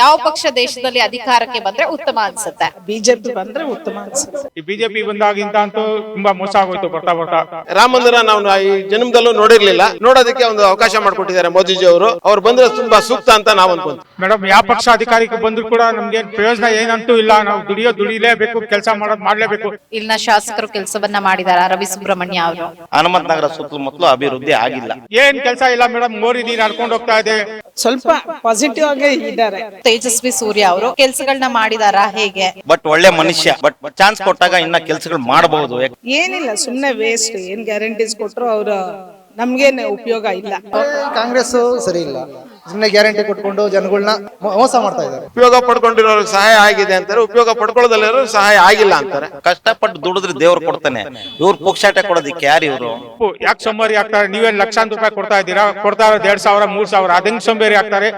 ಯಾವ ಪಕ್ಷ ದೇಶದಲ್ಲಿ ಅಧಿಕಾರಕ್ಕೆ ಬಂದ್ರೆ ಉತ್ತಮ ಅನ್ಸುತ್ತೆ? ಬಿಜೆಪಿ ಬಂದ್ರೆ ಉತ್ತಮ ಅನ್ಸುತ್ತೆ. ಈ ಬಿಜೆಪಿ ಬಂದಾಗಿಂತ ಅಂತೂ ತುಂಬಾ ಮೋಸ ಆಗೋಯ್ತು ಬರ್ತಾ ಬರ್ತಾ. ರಾಮ ಮಂದಿರ ನಾವು ಈ ಜನ್ಮದಲ್ಲೂ ನೋಡಿರ್ಲಿಲ್ಲ, ನೋಡೋದಕ್ಕೆ ಒಂದು ಅವಕಾಶ ಮಾಡಿಕೊಟ್ಟಿದ್ದಾರೆ ಮೋದಿಜಿ ಅವರು. ಅವ್ರು ಬಂದ್ರೆ ತುಂಬಾ ಸೂಕ್ತ ಅಂತ ನಾವು ಅನ್ಕೊಂತೀವಿ. ಮೇಡಮ್, ಯಾವ ಪಕ್ಷ ಅಧಿಕಾರಕ್ಕೆ ಬಂದ್ರು ಕೂಡ ನಮ್ಗೆ ಪ್ರಯೋಜನ ಏನಂತೂ ಇಲ್ಲ. ನಾವು ದುಡಿಲೇಬೇಕು, ಕೆಲಸ ಮಾಡ್ಲೇಬೇಕು. ಇಲ್ಲಿನ ಶಾಸಕರು ಕೆಲಸವನ್ನ ಮಾಡಿದಾರ. ರವಿ ಸುಬ್ರಹ್ಮಣ್ಯ ಅವರು ಹನುಮಂತ ನಗರ ಸುತ್ತಮುತ್ತಲು ಅಭಿವೃದ್ಧಿ ಆಗಿಲ್ಲ. ಏನ್ ಕೆಲಸ ಇಲ್ಲ ಮೇಡಮ್, ಮೋರಿ ನೀರ್ ನಡ್ಕೊಂಡು ಹೋಗ್ತಾ ಇದೆ. ಸ್ವಲ್ಪ ಪಾಸಿಟಿವ್ ಆಗಿ ಇದ್ದಾರೆ. ತೇಜಸ್ವಿ ಸೂರ್ಯ ಅವರು ಕೆಲಸಗಳನ್ನ ಮಾಡಿದಾರ ಹೇಗೆ? ಬಟ್ ಒಳ್ಳೆ ಮನುಷ್ಯ, ಬಟ್ ಚಾನ್ಸ್ ಕೊಟ್ಟಾಗ ಇನ್ನ ಕೆಲಸಗಳು ಮಾಡಬಹುದು. ಏನಿಲ್ಲ, ಸುಮ್ನೆ ವೇಸ್ಟ್. ಏನ್ ಗ್ಯಾರಂಟೀಸ್ ಕೊಟ್ರು ಅವ್ರ ನಮ್ಗೇನೆ ಉಪಯೋಗ ಇಲ್ಲ. ಕಾಂಗ್ರೆಸ್ ಸರಿ ಇಲ್ಲ, ಸುಮ್ಮನೆ ಗ್ಯಾರಂಟಿ ಕೊಟ್ಕೊಂಡು ಜನಗಳನ್ನ ಮೋಸ ಮಾಡ್ತಾ ಇದ್ದಾರೆ. ಉಪಯೋಗ ಪಡ್ಕೊಂಡಿರೋರಿಗೆ ಸಹಾಯ ಆಗಿದೆ ಅಂತಾರೆ, ಉಪಯೋಗ ಪಡ್ಕೊಳ್ಳೋದಲ್ಲಿರೋ ಸಹಾಯ ಆಗಿಲ್ಲ ಅಂತಾರೆ. ಕಷ್ಟಪಟ್ಟು ದುಡಿದ್ರೆ ದೇವ್ರು ಕೊಡ್ತಾನೆ, ಇವ್ರು ಪುಕ್ಷಾಟ ಕೊಡೋದಿಕ್ಕೆ ಯಾರು ಇವರು? ಯಾಕೆ ಸೋಂಬೇರಿ ಆಗ್ತಾರೆ? ನೀವೇನ್ ಲಕ್ಷಾಂತರ ರೂಪಾಯಿ ಕೊಡ್ತಾ ಇದ್ದೀರಾ? ಕೊಡ್ತಾ ಇರೋದು 2,000 3,000, ಅದಂಗ್ ಸೋಂಬೇರಿ ಆಗ್ತಾರೆ.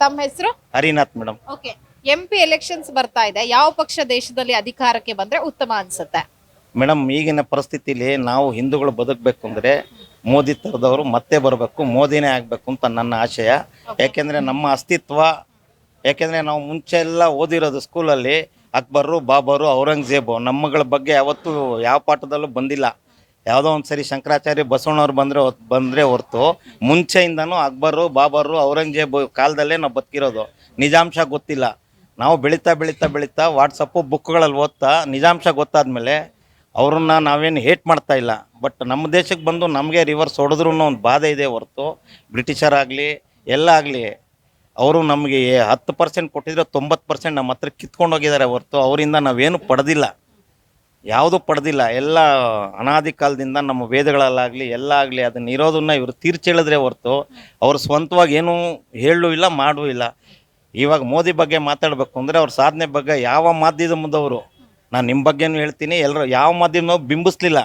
ತಮ್ಮ ಹೆಸರು? Harinath madam. Okay, MP elections ಬರ್ತಾ ಇದೆ. ಯಾವ ಪಕ್ಷ ದೇಶದಲ್ಲಿ ಅಧಿಕಾರಕ್ಕೆ ಬಂದ್ರೆ ಉತ್ತಮ ಅನ್ಸುತ್ತೆ? ಮೇಡಮ್, ಈಗಿನ ಪರಿಸ್ಥಿತಿಲಿ ನಾವು ಹಿಂದೂಗಳು ಬದುಕಬೇಕು ಅಂದ್ರೆ ಮೋದಿ ತರದವರು ಮತ್ತೆ ಬರಬೇಕು, ಮೋದಿನೇ ಆಗ್ಬೇಕು ಅಂತ ನನ್ನ ಆಶಯ. ಯಾಕೆಂದ್ರೆ ನಮ್ಮ ಅಸ್ತಿತ್ವ, ಯಾಕೆಂದ್ರೆ ನಾವು ಮುಂಚೆ ಎಲ್ಲ ಓದಿರೋದು ಸ್ಕೂಲಲ್ಲಿ ಅಕ್ಬರು, ಬಾಬರು, ಔರಂಗಜೇಬು, ನಮ್ಮಗಳ ಬಗ್ಗೆ ಯಾವತ್ತೂ ಯಾವ ಪಾಠದಲ್ಲೂ ಬಂದಿಲ್ಲ. ಯಾವುದೋ ಒಂದು ಸರಿ ಶಂಕರಾಚಾರ್ಯ ಬಸವಣ್ಣವ್ರು ಬಂದ್ರೆ ಹೊರ್ತು ಮುಂಚೆಯಿಂದನೂ ಅಕ್ಬರು, ಬಾಬರು, ಔರಂಗಜೇಬು ಕಾಲದಲ್ಲೇ ನಾವು ಬದುಕಿರೋದು. ನಿಜಾಂಶ ಗೊತ್ತಿಲ್ಲ. ನಾವು ಬೆಳೀತಾ ಬೆಳೀತಾ ಬೆಳೀತಾ ವಾಟ್ಸಪ್ಪು ಬುಕ್ಗಳಲ್ಲಿ ಓದ್ತಾ ನಿಜಾಂಶ ಗೊತ್ತಾದ್ಮೇಲೆ ಅವ್ರನ್ನ ನಾವೇನು ಹೇಟ್ ಮಾಡ್ತಾ ಇಲ್ಲ. ಬಟ್ ನಮ್ಮ ದೇಶಕ್ಕೆ ಬಂದು ನಮಗೆ ರಿವರ್ಸ್ ಹೊಡೆದ್ರೂ ಒಂದು ಬಾಧೆ ಇದೆ ಹೊರತು ಬ್ರಿಟಿಷರಾಗಲಿ ಎಲ್ಲ ಆಗಲಿ ಅವರು ನಮಗೆ 10% ಕೊಟ್ಟಿದ್ರೆ 90% ನಮ್ಮ ಹತ್ರ ಕಿತ್ಕೊಂಡು ಹೋಗಿದ್ದಾರೆ ಹೊರತು ಅವರಿಂದ ನಾವೇನು ಪಡೆದಿಲ್ಲ, ಯಾವುದೂ ಪಡೆದಿಲ್ಲ. ಎಲ್ಲ ಅನಾದಿ ಕಾಲದಿಂದ ನಮ್ಮ ವೇದಗಳಲ್ಲಾಗಲಿ ಎಲ್ಲ ಆಗಲಿ ಅದನ್ನ ಇರೋದನ್ನ ಇವರು ತೀರ್ಚೇಳಿದ್ರೆ ಹೊರತು ಅವರು ಸ್ವಂತವಾಗಿ ಏನೂ ಹೇಳೂ ಇಲ್ಲ, ಮಾಡೂ ಇಲ್ಲ. ಇವಾಗ ಮೋದಿ ಬಗ್ಗೆ ಮಾತಾಡಬೇಕು ಅಂದರೆ ಅವ್ರ ಸಾಧನೆ ಬಗ್ಗೆ ಯಾವ ಮಾಧ್ಯಮದವರು, ನಾನು ನಿಮ್ಮ ಬಗ್ಗೆನೂ ಹೇಳ್ತೀನಿ, ಎಲ್ಲರೂ ಯಾವ ಮಾಧ್ಯಮ ಬಿಂಬಿಸ್ಲಿಲ್ಲ.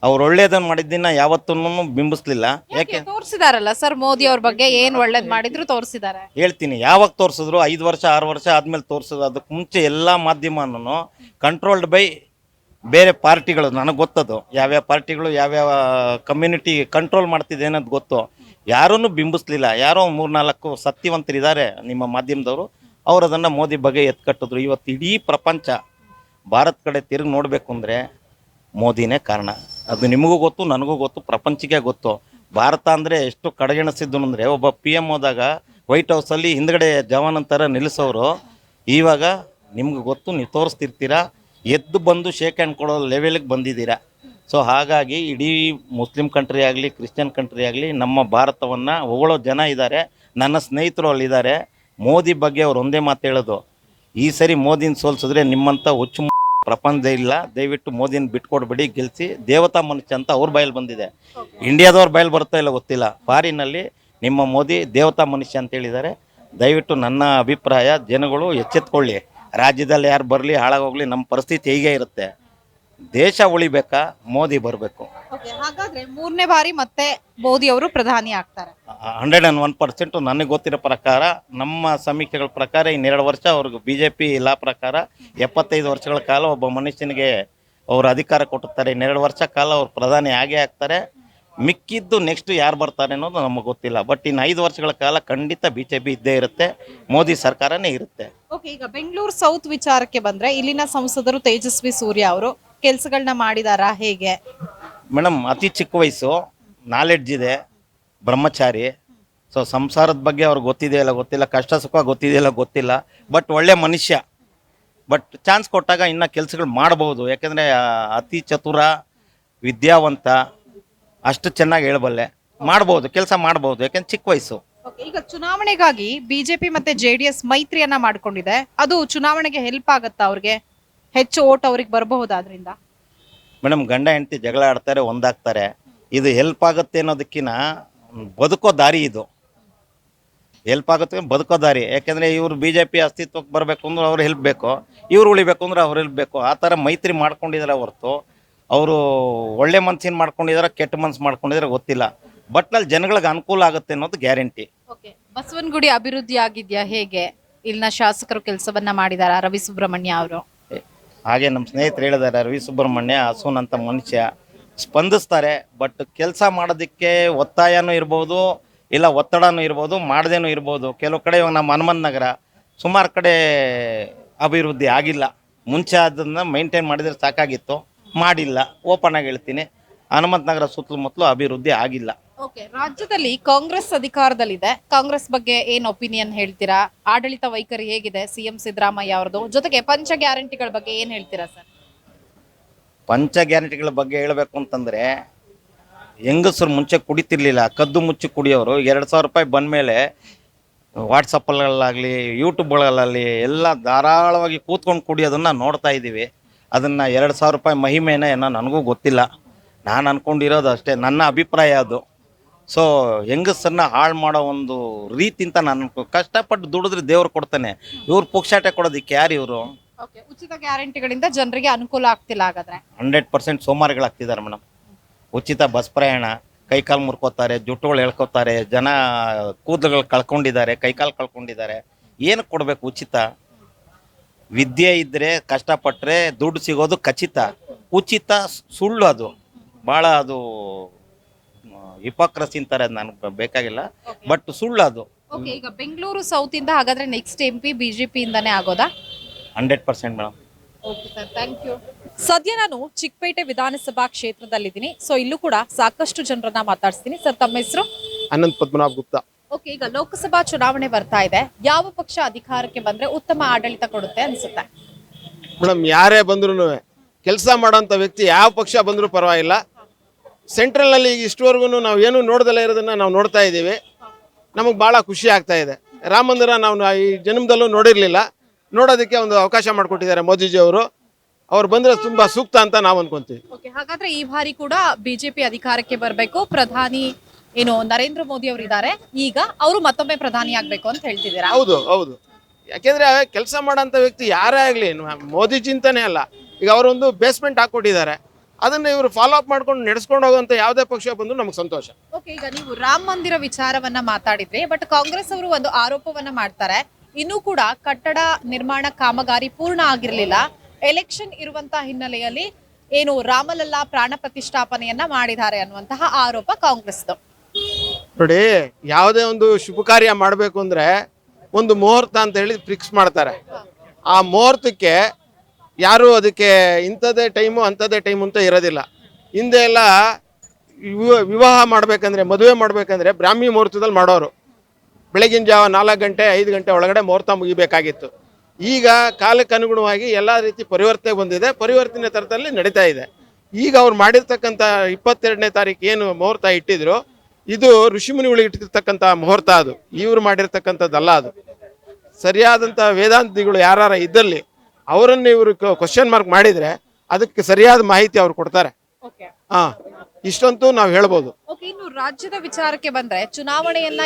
ಅವ್ರು ಒಳ್ಳೇದನ್ನು ಮಾಡಿದ್ದನ್ನ ಯಾವತ್ತೂ ಬಿಂಬಿಸ್ಲಿಲ್ಲ. ಯಾಕೆ ತೋರಿಸಿದಾರಲ್ಲ ಸರ್, ಮೋದಿ ಅವ್ರ ಬಗ್ಗೆ ಏನ್ ಒಳ್ಳೇದ್ ಮಾಡಿದ್ರು ತೋರಿಸಿದ್ದಾರೆ. ಹೇಳ್ತೀನಿ, ಯಾವಾಗ ತೋರಿಸಿದ್ರು 5 ವರ್ಷ 6 ವರ್ಷ ಆದ್ಮೇಲೆ ತೋರಿಸಿದ್ರು. ಅದಕ್ಕೆ ಮುಂಚೆ ಎಲ್ಲ ಮಾಧ್ಯಮನೂ ಕಂಟ್ರೋಲ್ಡ್ ಬೈ ಬೇರೆ ಪಾರ್ಟಿಗಳು. ನನಗೆ ಗೊತ್ತದು ಯಾವ್ಯಾವ ಪಾರ್ಟಿಗಳು ಯಾವ್ಯಾವ ಕಮ್ಯುನಿಟಿ ಕಂಟ್ರೋಲ್ ಮಾಡ್ತಿದೆ ಅನ್ನೋದು ಗೊತ್ತು. ಯಾರನ್ನೂ ಬಿಂಬಿಸ್ಲಿಲ್ಲ. ಯಾರೋ 3-4 ಸತ್ಯವಂತರಿದ್ದಾರೆ ನಿಮ್ಮ ಮಾಧ್ಯಮದವರು, ಅವರು ಅದನ್ನು ಮೋದಿ ಬಗ್ಗೆ ಎತ್ಕಟ್ಟಿದ್ರು. ಇವತ್ತು ಇಡೀ ಪ್ರಪಂಚ ಭಾರತ ಕಡೆ ತಿರುಗಿ ನೋಡಬೇಕು ಅಂದರೆ ಮೋದಿನೇ ಕಾರಣ. ಅದು ನಿಮಗೂ ಗೊತ್ತು, ನನಗೂ ಗೊತ್ತು, ಪ್ರಪಂಚಕ್ಕೆ ಗೊತ್ತು. ಭಾರತ ಅಂದರೆ ಎಷ್ಟು ಕಡೆಗಣಿಸಿದ್ದು ಅಂದರೆ ಒಬ್ಬ PM ಹೋದಾಗ ವೈಟ್ ಹೌಸಲ್ಲಿ ಹಿಂದ್ಗಡೆ ಜವಾನಂತರ ನಿಲ್ಲಿಸೋರು ಇವಾಗ ನಿಮ್ಗೆ ಗೊತ್ತು, ನೀವು ತೋರಿಸ್ತಿರ್ತೀರಾ, ಎದ್ದು ಬಂದು ಶೇಕ್ ಹ್ಯಾಂಡ್ ಕೊಡೋ ಲೆವೆಲ್ಗೆ ಬಂದಿದ್ದೀರಾ. ಸೊ ಹಾಗಾಗಿ ಇಡೀ ಮುಸ್ಲಿಂ ಕಂಟ್ರಿ ಆಗಲಿ ಕ್ರಿಶ್ಚಿಯನ್ ಕಂಟ್ರಿ ಆಗಲಿ ನಮ್ಮ ಭಾರತವನ್ನು ಹೊಗಳೋ ಜನ ಇದ್ದಾರೆ. ನನ್ನ ಸ್ನೇಹಿತರು ಅಲ್ಲಿದ್ದಾರೆ. ಮೋದಿ ಬಗ್ಗೆ ಅವ್ರು ಒಂದೇ ಮಾತು ಹೇಳೋದು, ಈ ಸರಿ ಮೋದಿನ ಸೋಲ್ಸಿದ್ರೆ ನಿಮ್ಮಂಥ ಹುಚ್ಚು ಪ್ರಪಂಚ ಇಲ್ಲ, ದಯವಿಟ್ಟು ಮೋದಿನ ಬಿಟ್ಕೊಡ್ಬೇಡಿ, ಗೆಲ್ಲಿಸಿ. ದೇವತಾ ಮನುಷ್ಯ ಅಂತ ಅವ್ರ ಬಾಯಲ್ಲಿ ಬಂದಿದೆ. ಇಂಡಿಯಾದವ್ರ ಬಾಯಲ್ಲಿ ಬರ್ತಾ ಇಲ್ಲ ಗೊತ್ತಿಲ್ಲ. ಫಾರಿನಲ್ಲಿ ನಿಮ್ಮ ಮೋದಿ ದೇವತಾ ಮನುಷ್ಯ ಅಂತ ಹೇಳಿದ್ದಾರೆ. ದಯವಿಟ್ಟು ನನ್ನ ಅಭಿಪ್ರಾಯ, ಜನಗಳು ಎಚ್ಚೆತ್ಕೊಳ್ಳಿ. ರಾಜ್ಯದಲ್ಲಿ ಯಾರು ಬರಲಿ ಹಾಳಾಗೋಗ್ಲಿ, ನಮ್ಮ ಪರಿಸ್ಥಿತಿ ಹೀಗೆ ಇರುತ್ತೆ. ದೇಶ ಉಳಿಬೇಕಾ, ಮೋದಿ ಬರಬೇಕು. ಹಾಗಾದ್ರೆ 3ನೇ ಬಾರಿ ಮತ್ತೆ ಮೋದಿ ಅವರು ಪ್ರಧಾನಿ ಆಗ್ತಾರೆ? 101% ನನಗೆ ಗೊತ್ತಿರೋ ಪ್ರಕಾರ, ನಮ್ಮ ಸಮೀಕ್ಷೆಗಳ ಪ್ರಕಾರ ಇನ್ನು 2 ವರ್ಷ ಅವ್ರಿಗೆ BJP ಲಾ ಪ್ರಕಾರ 75 ವರ್ಷಗಳ ಕಾಲ ಒಬ್ಬ ಮನುಷ್ಯನಿಗೆ ಅವರು ಅಧಿಕಾರ ಕೊಟ್ಟಿರ್ತಾರೆ. ಇನ್ನು 2 ವರ್ಷ ಕಾಲ ಅವ್ರು ಪ್ರಧಾನಿ ಆಗೇ ಆಗ್ತಾರೆ. ಮಿಕ್ಕಿದ್ದು ನೆಕ್ಸ್ಟ್ ಯಾರು ಬರ್ತಾರೆ ಅನ್ನೋದು ನಮಗೆ ಗೊತ್ತಿಲ್ಲ. ಬಟ್ ಇನ್ನು 5 ವರ್ಷಗಳ ಕಾಲ ಖಂಡಿತ BJP ಇದ್ದೇ ಇರುತ್ತೆ, ಮೋದಿ ಸರ್ಕಾರನೇ ಇರುತ್ತೆ. ಓಕೆ, ಈಗ ಬೆಂಗಳೂರು ಸೌತ್ ವಿಚಾರಕ್ಕೆ ಬಂದ್ರೆ ಇಲ್ಲಿನ ಸಂಸದರು ತೇಜಸ್ವಿ ಸೂರ್ಯ ಅವರು ಕೆಲಸಗಳನ್ನ ಮಾಡಿದಾರಾ ಹೇಗೆ? ಮೇಡಮ್, ಅತಿ ಚಿಕ್ಕ ವಯಸ್ಸು, ನಾಲೆಡ್ಜ್ ಇದೆ, ಬ್ರಹ್ಮಚಾರಿ. ಸೊ ಸಂಸಾರದ ಬಗ್ಗೆ ಅವ್ರಿಗೆ ಗೊತ್ತಿದೆಯಲ್ಲ ಗೊತ್ತಿಲ್ಲ, ಕಷ್ಟ ಸುಖ ಗೊತ್ತಿದೆಯಲ್ಲ ಗೊತ್ತಿಲ್ಲ. ಬಟ್ ಒಳ್ಳೆ ಮನುಷ್ಯ. ಬಟ್ ಚಾನ್ಸ್ ಕೊಟ್ಟಾಗ ಇನ್ನೂ ಕೆಲಸಗಳು ಮಾಡ್ಬೋದು. ಯಾಕೆಂದರೆ ಅತಿ ಚತುರ, ವಿದ್ಯಾವಂತ, ಅಷ್ಟು ಚೆನ್ನಾಗಿ ಹೇಳಬಲ್ಲೆ, ಮಾಡ್ಬೋದು, ಕೆಲಸ ಮಾಡ್ಬೋದು. ಯಾಕೆಂದ್ರೆ ಚಿಕ್ಕ ವಯಸ್ಸು. ಈಗ ಚುನಾವಣೆಗಾಗಿ ಬಿಜೆಪಿ ಮತ್ತೆ JDS ಮೈತ್ರಿಯನ್ನ ಮಾಡ್ಕೊಂಡಿದೆ. ಅದು ಚುನಾವಣೆಗೆ ಹೆಲ್ಪ್ ಆಗತ್ತಾ? ಅವ್ರಿಗೆ ಹೆಚ್ಚು ಓಟ್ ಅವ್ರಿಗೆ ಬರಬಹುದಾದ್ರಿಂದ? ಮೇಡಮ್, ಗಂಡ ಹೆಂಡತಿ ಜಗಳ ಆಡ್ತಾರೆ, ಒಂದಾಗ್ತಾರೆ. ಇದು ಹೆಲ್ಪ್ ಆಗುತ್ತೆ ಅನ್ನೋದಕ್ಕಿಂತ ಬದುಕೋ ದಾರಿ. ಇದು ಹೆಲ್ಪ್ ಆಗುತ್ತೆ, ಬದುಕೋ ದಾರಿ. ಯಾಕೆಂದರೆ ಇವರು BJP ಅಸ್ತಿತ್ವಕ್ಕೆ ಬರಬೇಕು ಅಂದ್ರೆ ಅವ್ರು ಹೆಲ್ಪ್ ಬೇಕು, ಇವ್ರು ಉಳಿಬೇಕು ಅಂದ್ರೆ ಅವ್ರು ಹೆಲ್ಪ್ ಬೇಕು. ಆ ಥರ ಮೈತ್ರಿ ಮಾಡ್ಕೊಂಡಿದ್ದಾರೆ ಹೊರತು ಅವರು ಒಳ್ಳೆ ಮನ್ಸಿನ ಮಾಡ್ಕೊಂಡಿದ್ದಾರೆ, ಕೆಟ್ಟ ಮನ್ಸು ಮಾಡ್ಕೊಂಡಿದ್ದಾರೆ ಗೊತ್ತಿಲ್ಲ. ಬಟ್ ಅಲ್ಲಿ ಜನಗಳಿಗೆ ಅನುಕೂಲ ಆಗುತ್ತೆ ಅನ್ನೋದು ಗ್ಯಾರಂಟಿ. ಬಸವನಗುಡಿ ಅಭಿವೃದ್ಧಿ ಆಗಿದ್ಯಾ ಹೇಗೆ? ಇಲ್ಲಿನ ಶಾಸಕರು ಕೆಲಸವನ್ನ ಮಾಡಿದಾರ? ರವಿ ಸುಬ್ರಹ್ಮಣ್ಯ ಅವರು ಹಾಗೆ ನಮ್ಮ ಸ್ನೇಹಿತರು ಹೇಳಿದ್ದಾರೆ, ರವಿ ಸುಬ್ರಹ್ಮಣ್ಯ ಹಸುನಂತ ಮನುಷ್ಯ ಸ್ಪಂದಿಸ್ತಾರೆ. ಬಟ್ ಕೆಲಸ ಮಾಡೋದಕ್ಕೆ ಒತ್ತಾಯನೂ ಇರ್ಬೋದು, ಇಲ್ಲ ಒತ್ತಡನೂ ಇರ್ಬೋದು, ಮಾಡದೇನೂ ಇರ್ಬೋದು. ಕೆಲವು ಕಡೆ ಇವಾಗ ನಮ್ಮ ಹನುಮಂತ ನಗರ ಸುಮಾರು ಕಡೆ ಅಭಿವೃದ್ಧಿ ಆಗಿಲ್ಲ. ಮುಂಚೆ ಅದನ್ನು ಮೈಂಟೈನ್ ಮಾಡಿದರೆ ಸಾಕಾಗಿತ್ತು, ಮಾಡಿಲ್ಲ. ಓಪನ್ ಆಗಿ ಹೇಳ್ತೀನಿ, ಹನುಮಂತ ನಗರ ಸುತ್ತಮುತ್ತಲು ಅಭಿವೃದ್ಧಿ ಆಗಿಲ್ಲ. ಓಕೆ, ರಾಜ್ಯದಲ್ಲಿ ಕಾಂಗ್ರೆಸ್ ಅಧಿಕಾರದಲ್ಲಿದೆ. ಕಾಂಗ್ರೆಸ್ ಬಗ್ಗೆ ಏನ್ ಒಪಿನಿಯನ್ ಹೇಳ್ತೀರಾ? ಆಡಳಿತ ವೈಖರಿ ಹೇಗಿದೆ ಸಿಎಂ ಸಿದ್ದರಾಮಯ್ಯ ಅವರದು? ಜೊತೆಗೆ ಪಂಚ ಗ್ಯಾರಂಟಿಗಳ ಬಗ್ಗೆ ಏನ್ ಹೇಳ್ತೀರಾ ಸರ್? ಪಂಚ ಗ್ಯಾರಂಟಿಗಳ ಬಗ್ಗೆ ಹೇಳಬೇಕು ಅಂತಂದರೆ, ಹೆಂಗಸರು ಮುಂಚೆ ಕುಡಿತಿರ್ಲಿಲ್ಲ, ಕದ್ದು ಮುಚ್ಚಿ ಕುಡಿಯೋರು 2,000 ರೂಪಾಯಿ ಬಂದ ಮೇಲೆ ವಾಟ್ಸಪ್ಪಲ್ಲಾಗಲಿ ಯೂಟ್ಯೂಬ್ಗಳಲ್ಲಾಗಲಿ ಎಲ್ಲ ಧಾರಾಳವಾಗಿ ಕೂತ್ಕೊಂಡು ಕುಡಿಯೋದನ್ನು ನೋಡ್ತಾ ಇದ್ದೀವಿ. ಅದನ್ನು 2,000 ರೂಪಾಯಿ ಮಹಿಮೆನ ಏನೋ ನನಗೂ ಗೊತ್ತಿಲ್ಲ. ನಾನು ಅಂದ್ಕೊಂಡಿರೋದು ಅಷ್ಟೇ, ನನ್ನ ಅಭಿಪ್ರಾಯ ಅದು. ಸೊ ಹೆಂಗಸರನ್ನ ಹಾಳು ಮಾಡೋ ಒಂದು ರೀತಿ ಅಂತ ನಾನು ಕಷ್ಟಪಟ್ಟು ದುಡಿದ್ರೆ ದೇವ್ರು ಕೊಡ್ತಾನೆ. ಇವ್ರು ಪುಕ್ಷಾಟೆ ಕೊಡೋದಕ್ಕೆ ಯಾರು ಇವರು? ಓಕೆ, ಉಚಿತ ಗ್ಯಾರಂಟಿಗಳಿಂದ ಜನರಿಗೆ ಅನುಕೂಲ ಆಗ್ತಿಲ್ಲ ಹಾಗಾದ್ರೆ? 100% ಸೋಮಾರಿಗಳಾಗ್ತಿದ್ದಾರೆ ಮೇಡಮ್. ಉಚಿತ ಬಸ್ ಪ್ರಯಾಣ, ಕೈಕಾಲು ಮುರ್ಕೋತಾರೆ, ಜುಟ್ಟುಗಳು ಎಳ್ಕೊತಾರೆ, ಜನ ಕೂದಲುಗಳು ಕಳ್ಕೊಂಡಿದ್ದಾರೆ, ಕೈಕಾಲು ಕಳ್ಕೊಂಡಿದ್ದಾರೆ. ಏನು ಕೊಡಬೇಕು ಉಚಿತ? ವಿದ್ಯೆ ಇದ್ದರೆ ಕಷ್ಟಪಟ್ಟರೆ ದುಡ್ಡು ಸಿಗೋದು ಖಚಿತ. ಉಚಿತ ಸುಳ್ಳು, ಅದು ಭಾಳ ಅದು ಹಿಪೋಕ್ರಸಿ ಅಂತಾರೆ, ಅದು ನನಗೆ ಬೇಕಾಗಿಲ್ಲ, ಬಟ್ ಸುಳ್ಳು ಅದು. ಓಕೆ, ಈಗ ಬೆಂಗಳೂರು ಸೌತ್ ಇಂದ ಹಾಗಾದ್ರೆ ನೆಕ್ಸ್ಟ್ MP ಬಿಜೆಪಿ ಇಂದಾನೇ ಆಗೋದಾ? 100% madam. Okay sir, thank you. ಸದ್ಯ ನಾನು ಚಿಕ್ಕಪೇಟೆ ವಿಧಾನಸಭಾ ಕ್ಷೇತ್ರದಲ್ಲಿದ್ದೀನಿ. ಸೊ ಇಲ್ಲೂ ಕೂಡ ಸಾಕಷ್ಟು ಜನರನ್ನ ಮಾತಾಡ್ತೀನಿ. ಸರ್, ತಮ್ಮ ಹೆಸರು? ಅನಂತ್ ಪದ್ಮನಾಭ್ ಗುಪ್ತಾ. ಓಕೆ, ಈಗ ಲೋಕಸಭಾ ಚುನಾವಣೆ ಬರ್ತಾ ಇದೆ. ಯಾವ ಪಕ್ಷ ಅಧಿಕಾರಕ್ಕೆ ಬಂದ್ರೆ ಉತ್ತಮ ಆಡಳಿತ ಕೊಡುತ್ತೆ ಅನ್ಸುತ್ತೆ? ಮೇಡಮ್, ಯಾರೇ ಬಂದ್ರು ಕೆಲಸ ಮಾಡೋಂಥ ವ್ಯಕ್ತಿ ಯಾವ ಪಕ್ಷ ಬಂದರೂ ಪರವಾಗಿಲ್ಲ. ಸೆಂಟ್ರಲ್ನಲ್ಲಿ ಈಗ ಇಷ್ಟವರೆಗೂ ನಾವು ಏನು ನೋಡ್ದಲೇ ಇರೋದನ್ನ ನಾವು ನೋಡ್ತಾ ಇದ್ದೀವಿ. ನಮಗೆ ಭಾಳ ಖುಷಿ ಆಗ್ತಾ ಇದೆ. ರಾಮ ಮಂದಿರ ನಾವು ಈ ಜನ್ಮದಲ್ಲೂ ನೋಡಿರಲಿಲ್ಲ, ನೋಡೋದಕ್ಕೆ ಒಂದು ಅವಕಾಶ ಮಾಡಿಕೊಟ್ಟಿದ್ದಾರೆ ಮೋದಿಜಿ ಅವರು. ಅವ್ರು ಬಂದರೆ ತುಂಬ ಸೂಕ್ತ ಅಂತ ನಾವು ಅನ್ಕೊಂತೀವಿ. ಓಕೆ, ಹಾಗಾದ್ರೆ ಈ ಬಾರಿ ಕೂಡ ಬಿಜೆಪಿ ಅಧಿಕಾರಕ್ಕೆ ಬರಬೇಕು, ಪ್ರಧಾನಿ ಏನು ನರೇಂದ್ರ ಮೋದಿ ಅವರು ಇದ್ದಾರೆ, ಈಗ ಅವರು ಮತ್ತೊಮ್ಮೆ ಪ್ರಧಾನಿ ಆಗ್ಬೇಕು ಅಂತ ಹೇಳ್ತಿದ್ದೀರಾ? ಹೌದು ಹೌದು, ಯಾಕೆಂದ್ರೆ ಕೆಲಸ ಮಾಡೋಂಥ ವ್ಯಕ್ತಿ ಯಾರೇ ಆಗಲಿ, ಮೋದಿಜಿ ಅಂತಾನೆ ಅಲ್ಲ, ಈಗ ಅವರೊಂದು ಬೇಸ್ಮೆಂಟ್ ಹಾಕ್ಕೊಟ್ಟಿದ್ದಾರೆ. ಅದನ್ನ ಇವರು ಫಾಲೋ ಅಪ್ ಮಾಡ್ಕೊಂಡು ನಡೆಸ್ಕೊಂಡು ಹೋಗುವಂತ ಯಾವುದೇ ಪಕ್ಷ ಬಂದ್ರು ನಮಗೆ ಸಂತೋಷ. ಓಕೆ, ಈಗ ನೀವು ರಾಮ ಮಂದಿರ ವಿಚಾರವನ್ನ ಮಾತಾಡಿದ್ರಿ, ಬಟ್ ಕಾಂಗ್ರೆಸ್ ಅವರು ಒಂದು ಆರೋಪವನ್ನ ಮಾಡ್ತಾರೆ, ಇನ್ನೂ ಕೂಡ ಕಟ್ಟಡ ನಿರ್ಮಾಣ ಕಾಮಗಾರಿ ಪೂರ್ಣ ಆಗಿರಲಿಲ್ಲ. ಎಲೆಕ್ಷನ್ ಇರುವಂತ ಹಿನ್ನೆಲೆಯಲ್ಲಿ ಏನು ರಾಮಲಲ್ಲಾ ಪ್ರಾಣ ಪ್ರತಿಷ್ಠಾಪನೆಯನ್ನ ಮಾಡಿದ್ದಾರೆ ಅನ್ನುವಂತಹ ಆರೋಪ ಕಾಂಗ್ರೆಸ್ದು. ನೋಡಿ, ಯಾವುದೇ ಒಂದು ಶುಭ ಕಾರ್ಯ ಮಾಡಬೇಕು ಅಂದ್ರೆ ಒಂದು ಮುಹೂರ್ತ ಅಂತ ಹೇಳಿ ಫಿಕ್ಸ್ ಮಾಡ್ತಾರೆ. ಆ ಮುಹೂರ್ತಕ್ಕೆ ಯಾರು ಅದಕ್ಕೆ ಇಂಥದ್ದೇ ಟೈಮು ಅಂಥದ್ದೇ ಟೈಮು ಅಂತ ಇರೋದಿಲ್ಲ. ಹಿಂದೆ ಎಲ್ಲ ವಿವಾಹ ಮಾಡಬೇಕಂದ್ರೆ, ಮದುವೆ ಮಾಡಬೇಕಂದ್ರೆ ಬ್ರಾಹ್ಮಿ ಮುಹೂರ್ತದಲ್ಲಿ ಮಾಡೋರು. ಬೆಳಗಿನ ಜಾವ 4 ಗಂಟೆ 5 ಗಂಟೆ ಒಳಗಡೆ ಮುಹೂರ್ತ ಮುಗಿಬೇಕಾಗಿತ್ತು. ಈಗ ಕಾಲಕ್ಕೆ ಅನುಗುಣವಾಗಿ ಎಲ್ಲ ರೀತಿ ಪರಿವರ್ತನೆ ಬಂದಿದೆ, ಪರಿವರ್ತನೆ ಥರದಲ್ಲಿ ನಡೀತಾ ಇದೆ. ಈಗ ಅವ್ರು ಮಾಡಿರ್ತಕ್ಕಂಥ 22ನೇ ತಾರೀಕು ಏನು ಮುಹೂರ್ತ ಇಟ್ಟಿದ್ರು, ಇದು ಋಷಿಮುನಿಗಳಿಗೆ ಇಟ್ಟಿರ್ತಕ್ಕಂಥ ಮುಹೂರ್ತ, ಅದು ಇವ್ರು ಮಾಡಿರ್ತಕ್ಕಂಥದ್ದಲ್ಲ. ಅದು ಸರಿಯಾದಂಥ ವೇದಾಂತಿಗಳು ಯಾರು ಇದ್ದಲ್ಲಿ ಅವರನ್ನು ಇವರು ಕ್ವಶನ್ ಮಾರ್ಕ್ ಮಾಡಿದ್ರೆ ಅದಕ್ಕೆ ಸರಿಯಾದ ಮಾಹಿತಿ ಅವ್ರು ಕೊಡ್ತಾರೆ. ಇಷ್ಟಂತೂ ನಾವು ಹೇಳ್ಬೋದು. ಓಕೆ, ಇನ್ನು ರಾಜ್ಯದ ವಿಚಾರಕ್ಕೆ ಬಂದ್ರೆ ಚುನಾವಣೆಯನ್ನ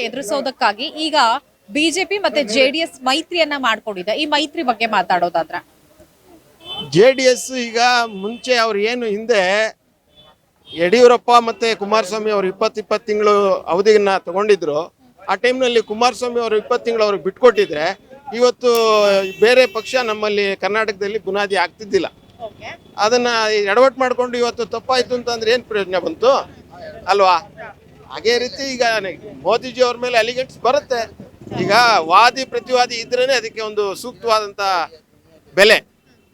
ಎದುರಿಸೋದಕ್ಕಾಗಿ ಈಗ ಬಿಜೆಪಿ ಮತ್ತೆ JDS ಮೈತ್ರಿಯನ್ನ ಮಾಡ್ಕೊಂಡಿದೆ. ಈ ಮೈತ್ರಿ ಬಗ್ಗೆ ಮಾತಾಡೋದಾದ್ರೆ, JDS ಈಗ ಮುಂಚೆ ಅವ್ರು ಏನು ಹಿಂದೆ ಯಡಿಯೂರಪ್ಪ ಮತ್ತೆ ಕುಮಾರಸ್ವಾಮಿ ಅವರು 20 ತಿಂಗಳು ಅವಧಿಯನ್ನ ತಗೊಂಡಿದ್ರು. ಆ ಟೈಮ್ನಲ್ಲಿ ಕುಮಾರಸ್ವಾಮಿ ಅವರು 20 ತಿಂಗಳು ಅವ್ರಿಗೆ ಬಿಟ್ಕೊಟ್ಟಿದ್ರೆ ಇವತ್ತು ಬೇರೆ ಪಕ್ಷ ನಮ್ಮಲ್ಲಿ ಕರ್ನಾಟಕದಲ್ಲಿ ಬುನಾದಿ ಆಗ್ತಿದ್ದಿಲ್ಲ. ಅದನ್ನ ಎಡವಟ್ಟು ಮಾಡ್ಕೊಂಡು ಇವತ್ತು ತಪ್ಪಾಯ್ತು ಅಂತಂದ್ರೆ ಏನ್ ಪ್ರಯೋಜನ ಬಂತು ಅಲ್ವಾ? ಹಾಗೆ ರೀತಿ ಈಗ ಮೋದಿಜಿ ಅವ್ರ ಮೇಲೆ ಅಲಿಗೆಂಟ್ಸ್ ಬರುತ್ತೆ. ಈಗ ವಾದಿ ಪ್ರತಿವಾದಿ ಇದ್ರೇನೆ ಅದಕ್ಕೆ ಒಂದು ಸೂಕ್ತವಾದಂತ ಬೆಲೆ.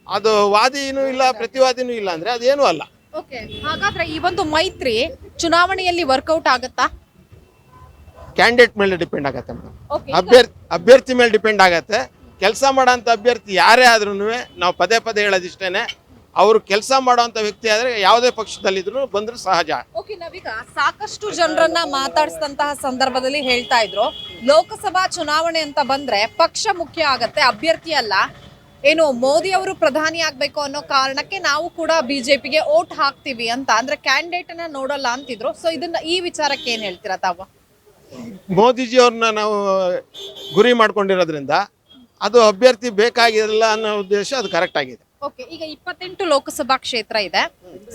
ಅದು ವಾದಿನೂ ಇಲ್ಲ ಪ್ರತಿವಾದಿನೂ ಇಲ್ಲ ಅಂದ್ರೆ ಅದೇನು ಅಲ್ಲ. ಓಕೆ, ಹಾಗಾದ್ರೆ ಈ ಒಂದು ಮೈತ್ರಿ ಚುನಾವಣೆಯಲ್ಲಿ ವರ್ಕೌಟ್ ಆಗತ್ತಾ? ಕ್ಯಾಂಡಿಡೇಟ್ ಮೇಲೆ ಡಿಪೆಂಡ್ ಆಗತ್ತೆ ಮೇಡಮ್, ಅಭ್ಯರ್ಥಿ ಮೇಲೆ ಡಿಪೆಂಡ್ ಆಗತ್ತೆ. ಕೆಲಸ ಮಾಡೋಂಥ ಅಭ್ಯರ್ಥಿ ಯಾರೇ ಆದ್ರೂ ನಾವು ಪದೇ ಹೇಳೋದಿಷ್ಟೇನೆ, ಅವರು ಕೆಲಸ ಮಾಡೋಂಥ ವ್ಯಕ್ತಿ ಆದ್ರೆ ಯಾವುದೇ ಪಕ್ಷದಲ್ಲಿದ್ರು ಬಂದ್ರು ಸಹಜ. ಓಕೆ, ನಾವೀಗ ಸಾಕಷ್ಟು ಜನರನ್ನ ಮಾತಾಡಿಸಿದಂತಹ ಸಂದರ್ಭದಲ್ಲಿ ಹೇಳ್ತಾ ಇದ್ರು, ಲೋಕಸಭಾ ಚುನಾವಣೆ ಅಂತ ಬಂದ್ರೆ ಪಕ್ಷ ಮುಖ್ಯ ಆಗತ್ತೆ, ಅಭ್ಯರ್ಥಿ ಅಲ್ಲ. ಏನು ಮೋದಿ ಅವರು ಪ್ರಧಾನಿ ಆಗ್ಬೇಕು ಅನ್ನೋ ಕಾರಣಕ್ಕೆ ನಾವು ಕೂಡ ಬಿಜೆಪಿಗೆ ಓಟ್ ಹಾಕ್ತಿವಿ ಅಂತ, ಅಂದ್ರೆ ಕ್ಯಾಂಡಿಡೇಟ್ ಅನ್ನ ನೋಡಲ್ಲ ಅಂತಿದ್ರು. ಸೊ ಇದನ್ನ ಈ ವಿಚಾರಕ್ಕೆ ಏನ್ ಹೇಳ್ತೀರಾ ತಾವು? ಮೋದಿಜಿ ಅವ್ರನ್ನ ನಾವು ಗುರಿ ಮಾಡ್ಕೊಂಡಿರೋದ್ರಿಂದ ಅದು ಅಭ್ಯರ್ಥಿ ಬೇಕಾಗಿರಲ್ಲ ಅನ್ನೋ ಉದ್ದೇಶ ಅದು ಕರೆಕ್ಟ್ ಆಗಿದೆ. ಓಕೆ, ಈಗ 28 ಲೋಕಸಭಾ ಕ್ಷೇತ್ರ ಇದೆ.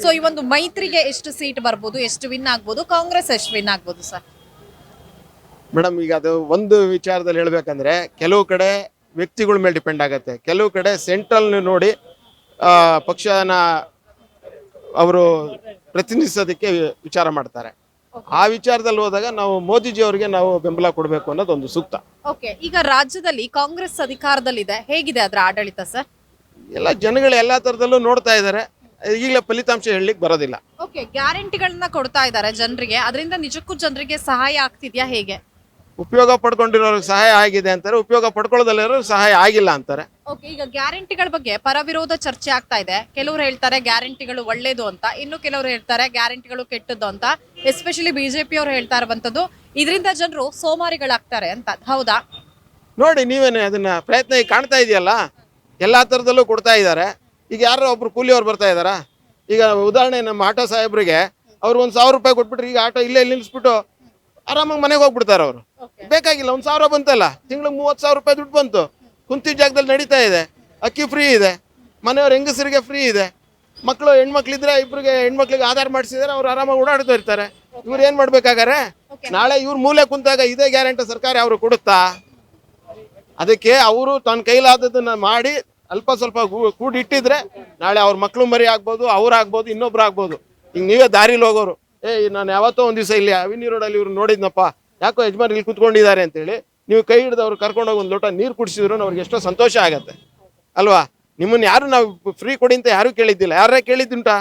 ಸೊ ಈ ಒಂದು ಮೈತ್ರಿಗೆ ಎಷ್ಟು ಸೀಟ್ ಬರ್ಬೋದು, ಎಷ್ಟು ವಿನ್ ಆಗ್ಬೋದು, ಕಾಂಗ್ರೆಸ್ ಎಷ್ಟು ವಿನ್ ಆಗ್ಬೋದು ಸರ್? ಮೇಡಮ್, ಈಗ ಅದು ಒಂದು ವಿಚಾರದಲ್ಲಿ ಹೇಳ್ಬೇಕಂದ್ರೆ ಕೆಲವು ಕಡೆ ವ್ಯಕ್ತಿಗಳ ಮೇಲೆ ಡಿಪೆಂಡ್ ಆಗುತ್ತೆ. ಕೆಲವು ಕಡೆ ಸೆಂಟ್ರಲ್ ನೋಡಿ ಪಕ್ಷನ ಅವರು ಪ್ರತಿನಿಧಿಸೋದಕ್ಕೆ ವಿಚಾರ ಮಾಡ್ತಾರೆ. ಆ ವಿಚಾರದಲ್ಲಿ ಹೋದಾಗ ನಾವು ಮೋದಿಜಿ ಅವರಿಗೆ ನಾವು ಬೆಂಬಲ ಕೊಡಬೇಕು ಅನ್ನೋದು ಒಂದು ಸೂಕ್ತ. ಓಕೆ, ಈಗ ರಾಜ್ಯದಲ್ಲಿ ಕಾಂಗ್ರೆಸ್ ಅಧಿಕಾರದಲ್ಲಿದೆ, ಹೇಗಿದೆ ಅದರ ಆಡಳಿತ ಸರ್? ಎಲ್ಲ ಜನಗಳು ಎಲ್ಲಾ ತರದಲ್ಲೂ ನೋಡ್ತಾ ಇದ್ದಾರೆ. ಈಗಲೇ ಫಲಿತಾಂಶ ಹೇಳಲಿಕ್ಕೆ ಬರೋದಿಲ್ಲ. ಓಕೆ, ಗ್ಯಾರಂಟಿಗಳನ್ನ ಕೊಡ್ತಾ ಇದ್ದಾರೆ ಜನರಿಗೆ, ಅದರಿಂದ ನಿಜಕ್ಕೂ ಜನರಿಗೆ ಸಹಾಯ ಆಗ್ತಿದ್ಯಾ ಹೇಗೆ? ಉಪಯೋಗ ಪಡ್ಕೊಂಡಿರೋರಿಗೆ ಸಹಾಯ ಆಗಿದೆ ಅಂತಾರೆ, ಉಪಯೋಗ ಪಡ್ಕೊಳ್ಳೋದಲ್ಲಿರೋರು ಸಹಾಯ ಆಗಿಲ್ಲ ಅಂತಾರೆ. ಓಕೆ, ಈಗ ಗ್ಯಾರಂಟಿಗಳ ಬಗ್ಗೆ ಪರವಿರೋಧ ಚರ್ಚೆ ಆಗ್ತಾ ಇದೆ. ಕೆಲವರು ಹೇಳ್ತಾರೆ ಗ್ಯಾರಂಟಿಗಳು ಒಳ್ಳೇದು ಅಂತ, ಇನ್ನು ಕೆಲವರು ಹೇಳ್ತಾರೆ ಗ್ಯಾರಂಟಿಗಳು ಕೆಟ್ಟದ್ದು ಅಂತ. ಎಸ್ಪೆಷಲಿ ಬಿಜೆಪಿ ಅವರು ಹೇಳ್ತಾ ಇರುವಂತದ್ದು ಇದರಿಂದ ಜನರು ಸೋಮಾರಿಗಳಾಗ್ತಾರೆ ಅಂತ. ಹೌದಾ? ನೋಡಿ, ನೀವೇನು ಅದನ್ನ ಪ್ರಯತ್ನ ಈಗ ಕಾಣ್ತಾ ಇದೆಯಲ್ಲ, ಎಲ್ಲಾ ತರದಲ್ಲೂ ಕೊಡ್ತಾ ಇದ್ದಾರೆ. ಈಗ ಯಾರೋ ಒಬ್ರು ಕೂಲಿಯವ್ರು ಬರ್ತಾ ಇದಾರಾ? ಈಗ ಉದಾಹರಣೆ ನಮ್ಮ ಆಟೋ ಸಾಹೇಬ್ರಿಗೆ ಅವ್ರು 1,000 ರೂಪಾಯಿ ಕೊಟ್ಬಿಟ್ರೆ ಈಗ ಆಟೋ ಇಲ್ಲೇ ನಿಲ್ಲಿಸ್ಬಿಟ್ಟು ಆರಾಮಾಗಿ ಮನೆಗೆ ಹೋಗ್ಬಿಡ್ತಾರೆ. ಅವರು ಬೇಕಾಗಿಲ್ಲ, 1,000 ಬಂತಲ್ಲ, ತಿಂಗಳಿಗೆ 30,000 ರೂಪಾಯಿ ದುಡ್ಡು ಬಂತು, ಕುಂತಿದ್ದ ಜಾಗದಲ್ಲಿ ನಡೀತಾ ಇದೆ, ಅಕ್ಕಿ ಫ್ರೀ ಇದೆ, ಮನೆಯವ್ರ ಹೆಂಗಸರಿಗೆ ಫ್ರೀ ಇದೆ, ಮಕ್ಕಳು ಹೆಣ್ಮಕ್ಳಿದ್ರೆ ಇಬ್ಬರಿಗೆ ಹೆಣ್ಮಕ್ಳಿಗೆ ಆಧಾರ್ ಮಾಡಿಸಿದ್ರೆ ಅವ್ರು ಆರಾಮಾಗಿ ಓಡಾಡ್ತಾ ಇರ್ತಾರೆ. ಇವ್ರು ಏನ್ ಮಾಡ್ಬೇಕಾಗಾರೆ? ನಾಳೆ ಇವ್ರ ಮೂಲೆ ಕುಂತಾಗ ಇದೇ ಗ್ಯಾರಂಟಿ ಸರ್ಕಾರ ಅವರು ಕೊಡುತ್ತಾ? ಅದಕ್ಕೆ ಅವರು ತನ್ನ ಕೈಲಾದದನ್ನ ಮಾಡಿ ಅಲ್ಪ ಸ್ವಲ್ಪ ಕೂಡಿಟ್ಟಿದ್ರೆ ನಾಳೆ ಅವ್ರ ಮಕ್ಳು ಮರಿ ಆಗ್ಬೋದು, ಅವ್ರಾಗ್ಬೋದು, ಇನ್ನೊಬ್ರು ಆಗ್ಬೋದು. ಈಗ ನೀವೇ ದಾರಿಲಿ ಹೋಗೋರು, ನಾನು ಯಾವತ್ತೋ ಒಂದ್ ದಿವಸ ಇಲ್ಲಿ ಅವಿನಿ ರೋಡಲ್ಲಿ ಇವ್ರು ನೋಡಿದ್ನಪ್ಪ, ಯಾಕೋ ಯಜಮಾನ್ ಇಲ್ಲಿ ಕುತ್ಕೊಂಡಿದ್ದಾರೆ ಅಂತೇಳಿ ನೀವು ಕೈ ಹಿಡಿದು ಅವ್ರು ಕರ್ಕೊಂಡೋಗಿ ಒಂದು ಲೋಟ ನೀರು ಕುಡಿಸಿದ್ರು ಅವ್ರಿಗೆ ಎಷ್ಟೋ ಸಂತೋಷ ಆಗತ್ತೆ ಅಲ್ವಾ? ನಿಮ್ಮನ್ನ ಯಾರು ನಾವು ಫ್ರೀ ಕೊಡಿ ಅಂತ ಯಾರು ಕೇಳಿದ್ದಿಲ್ಲ. ಯಾರೇ ಕೇಳಿದ್ದುಂಟಾ?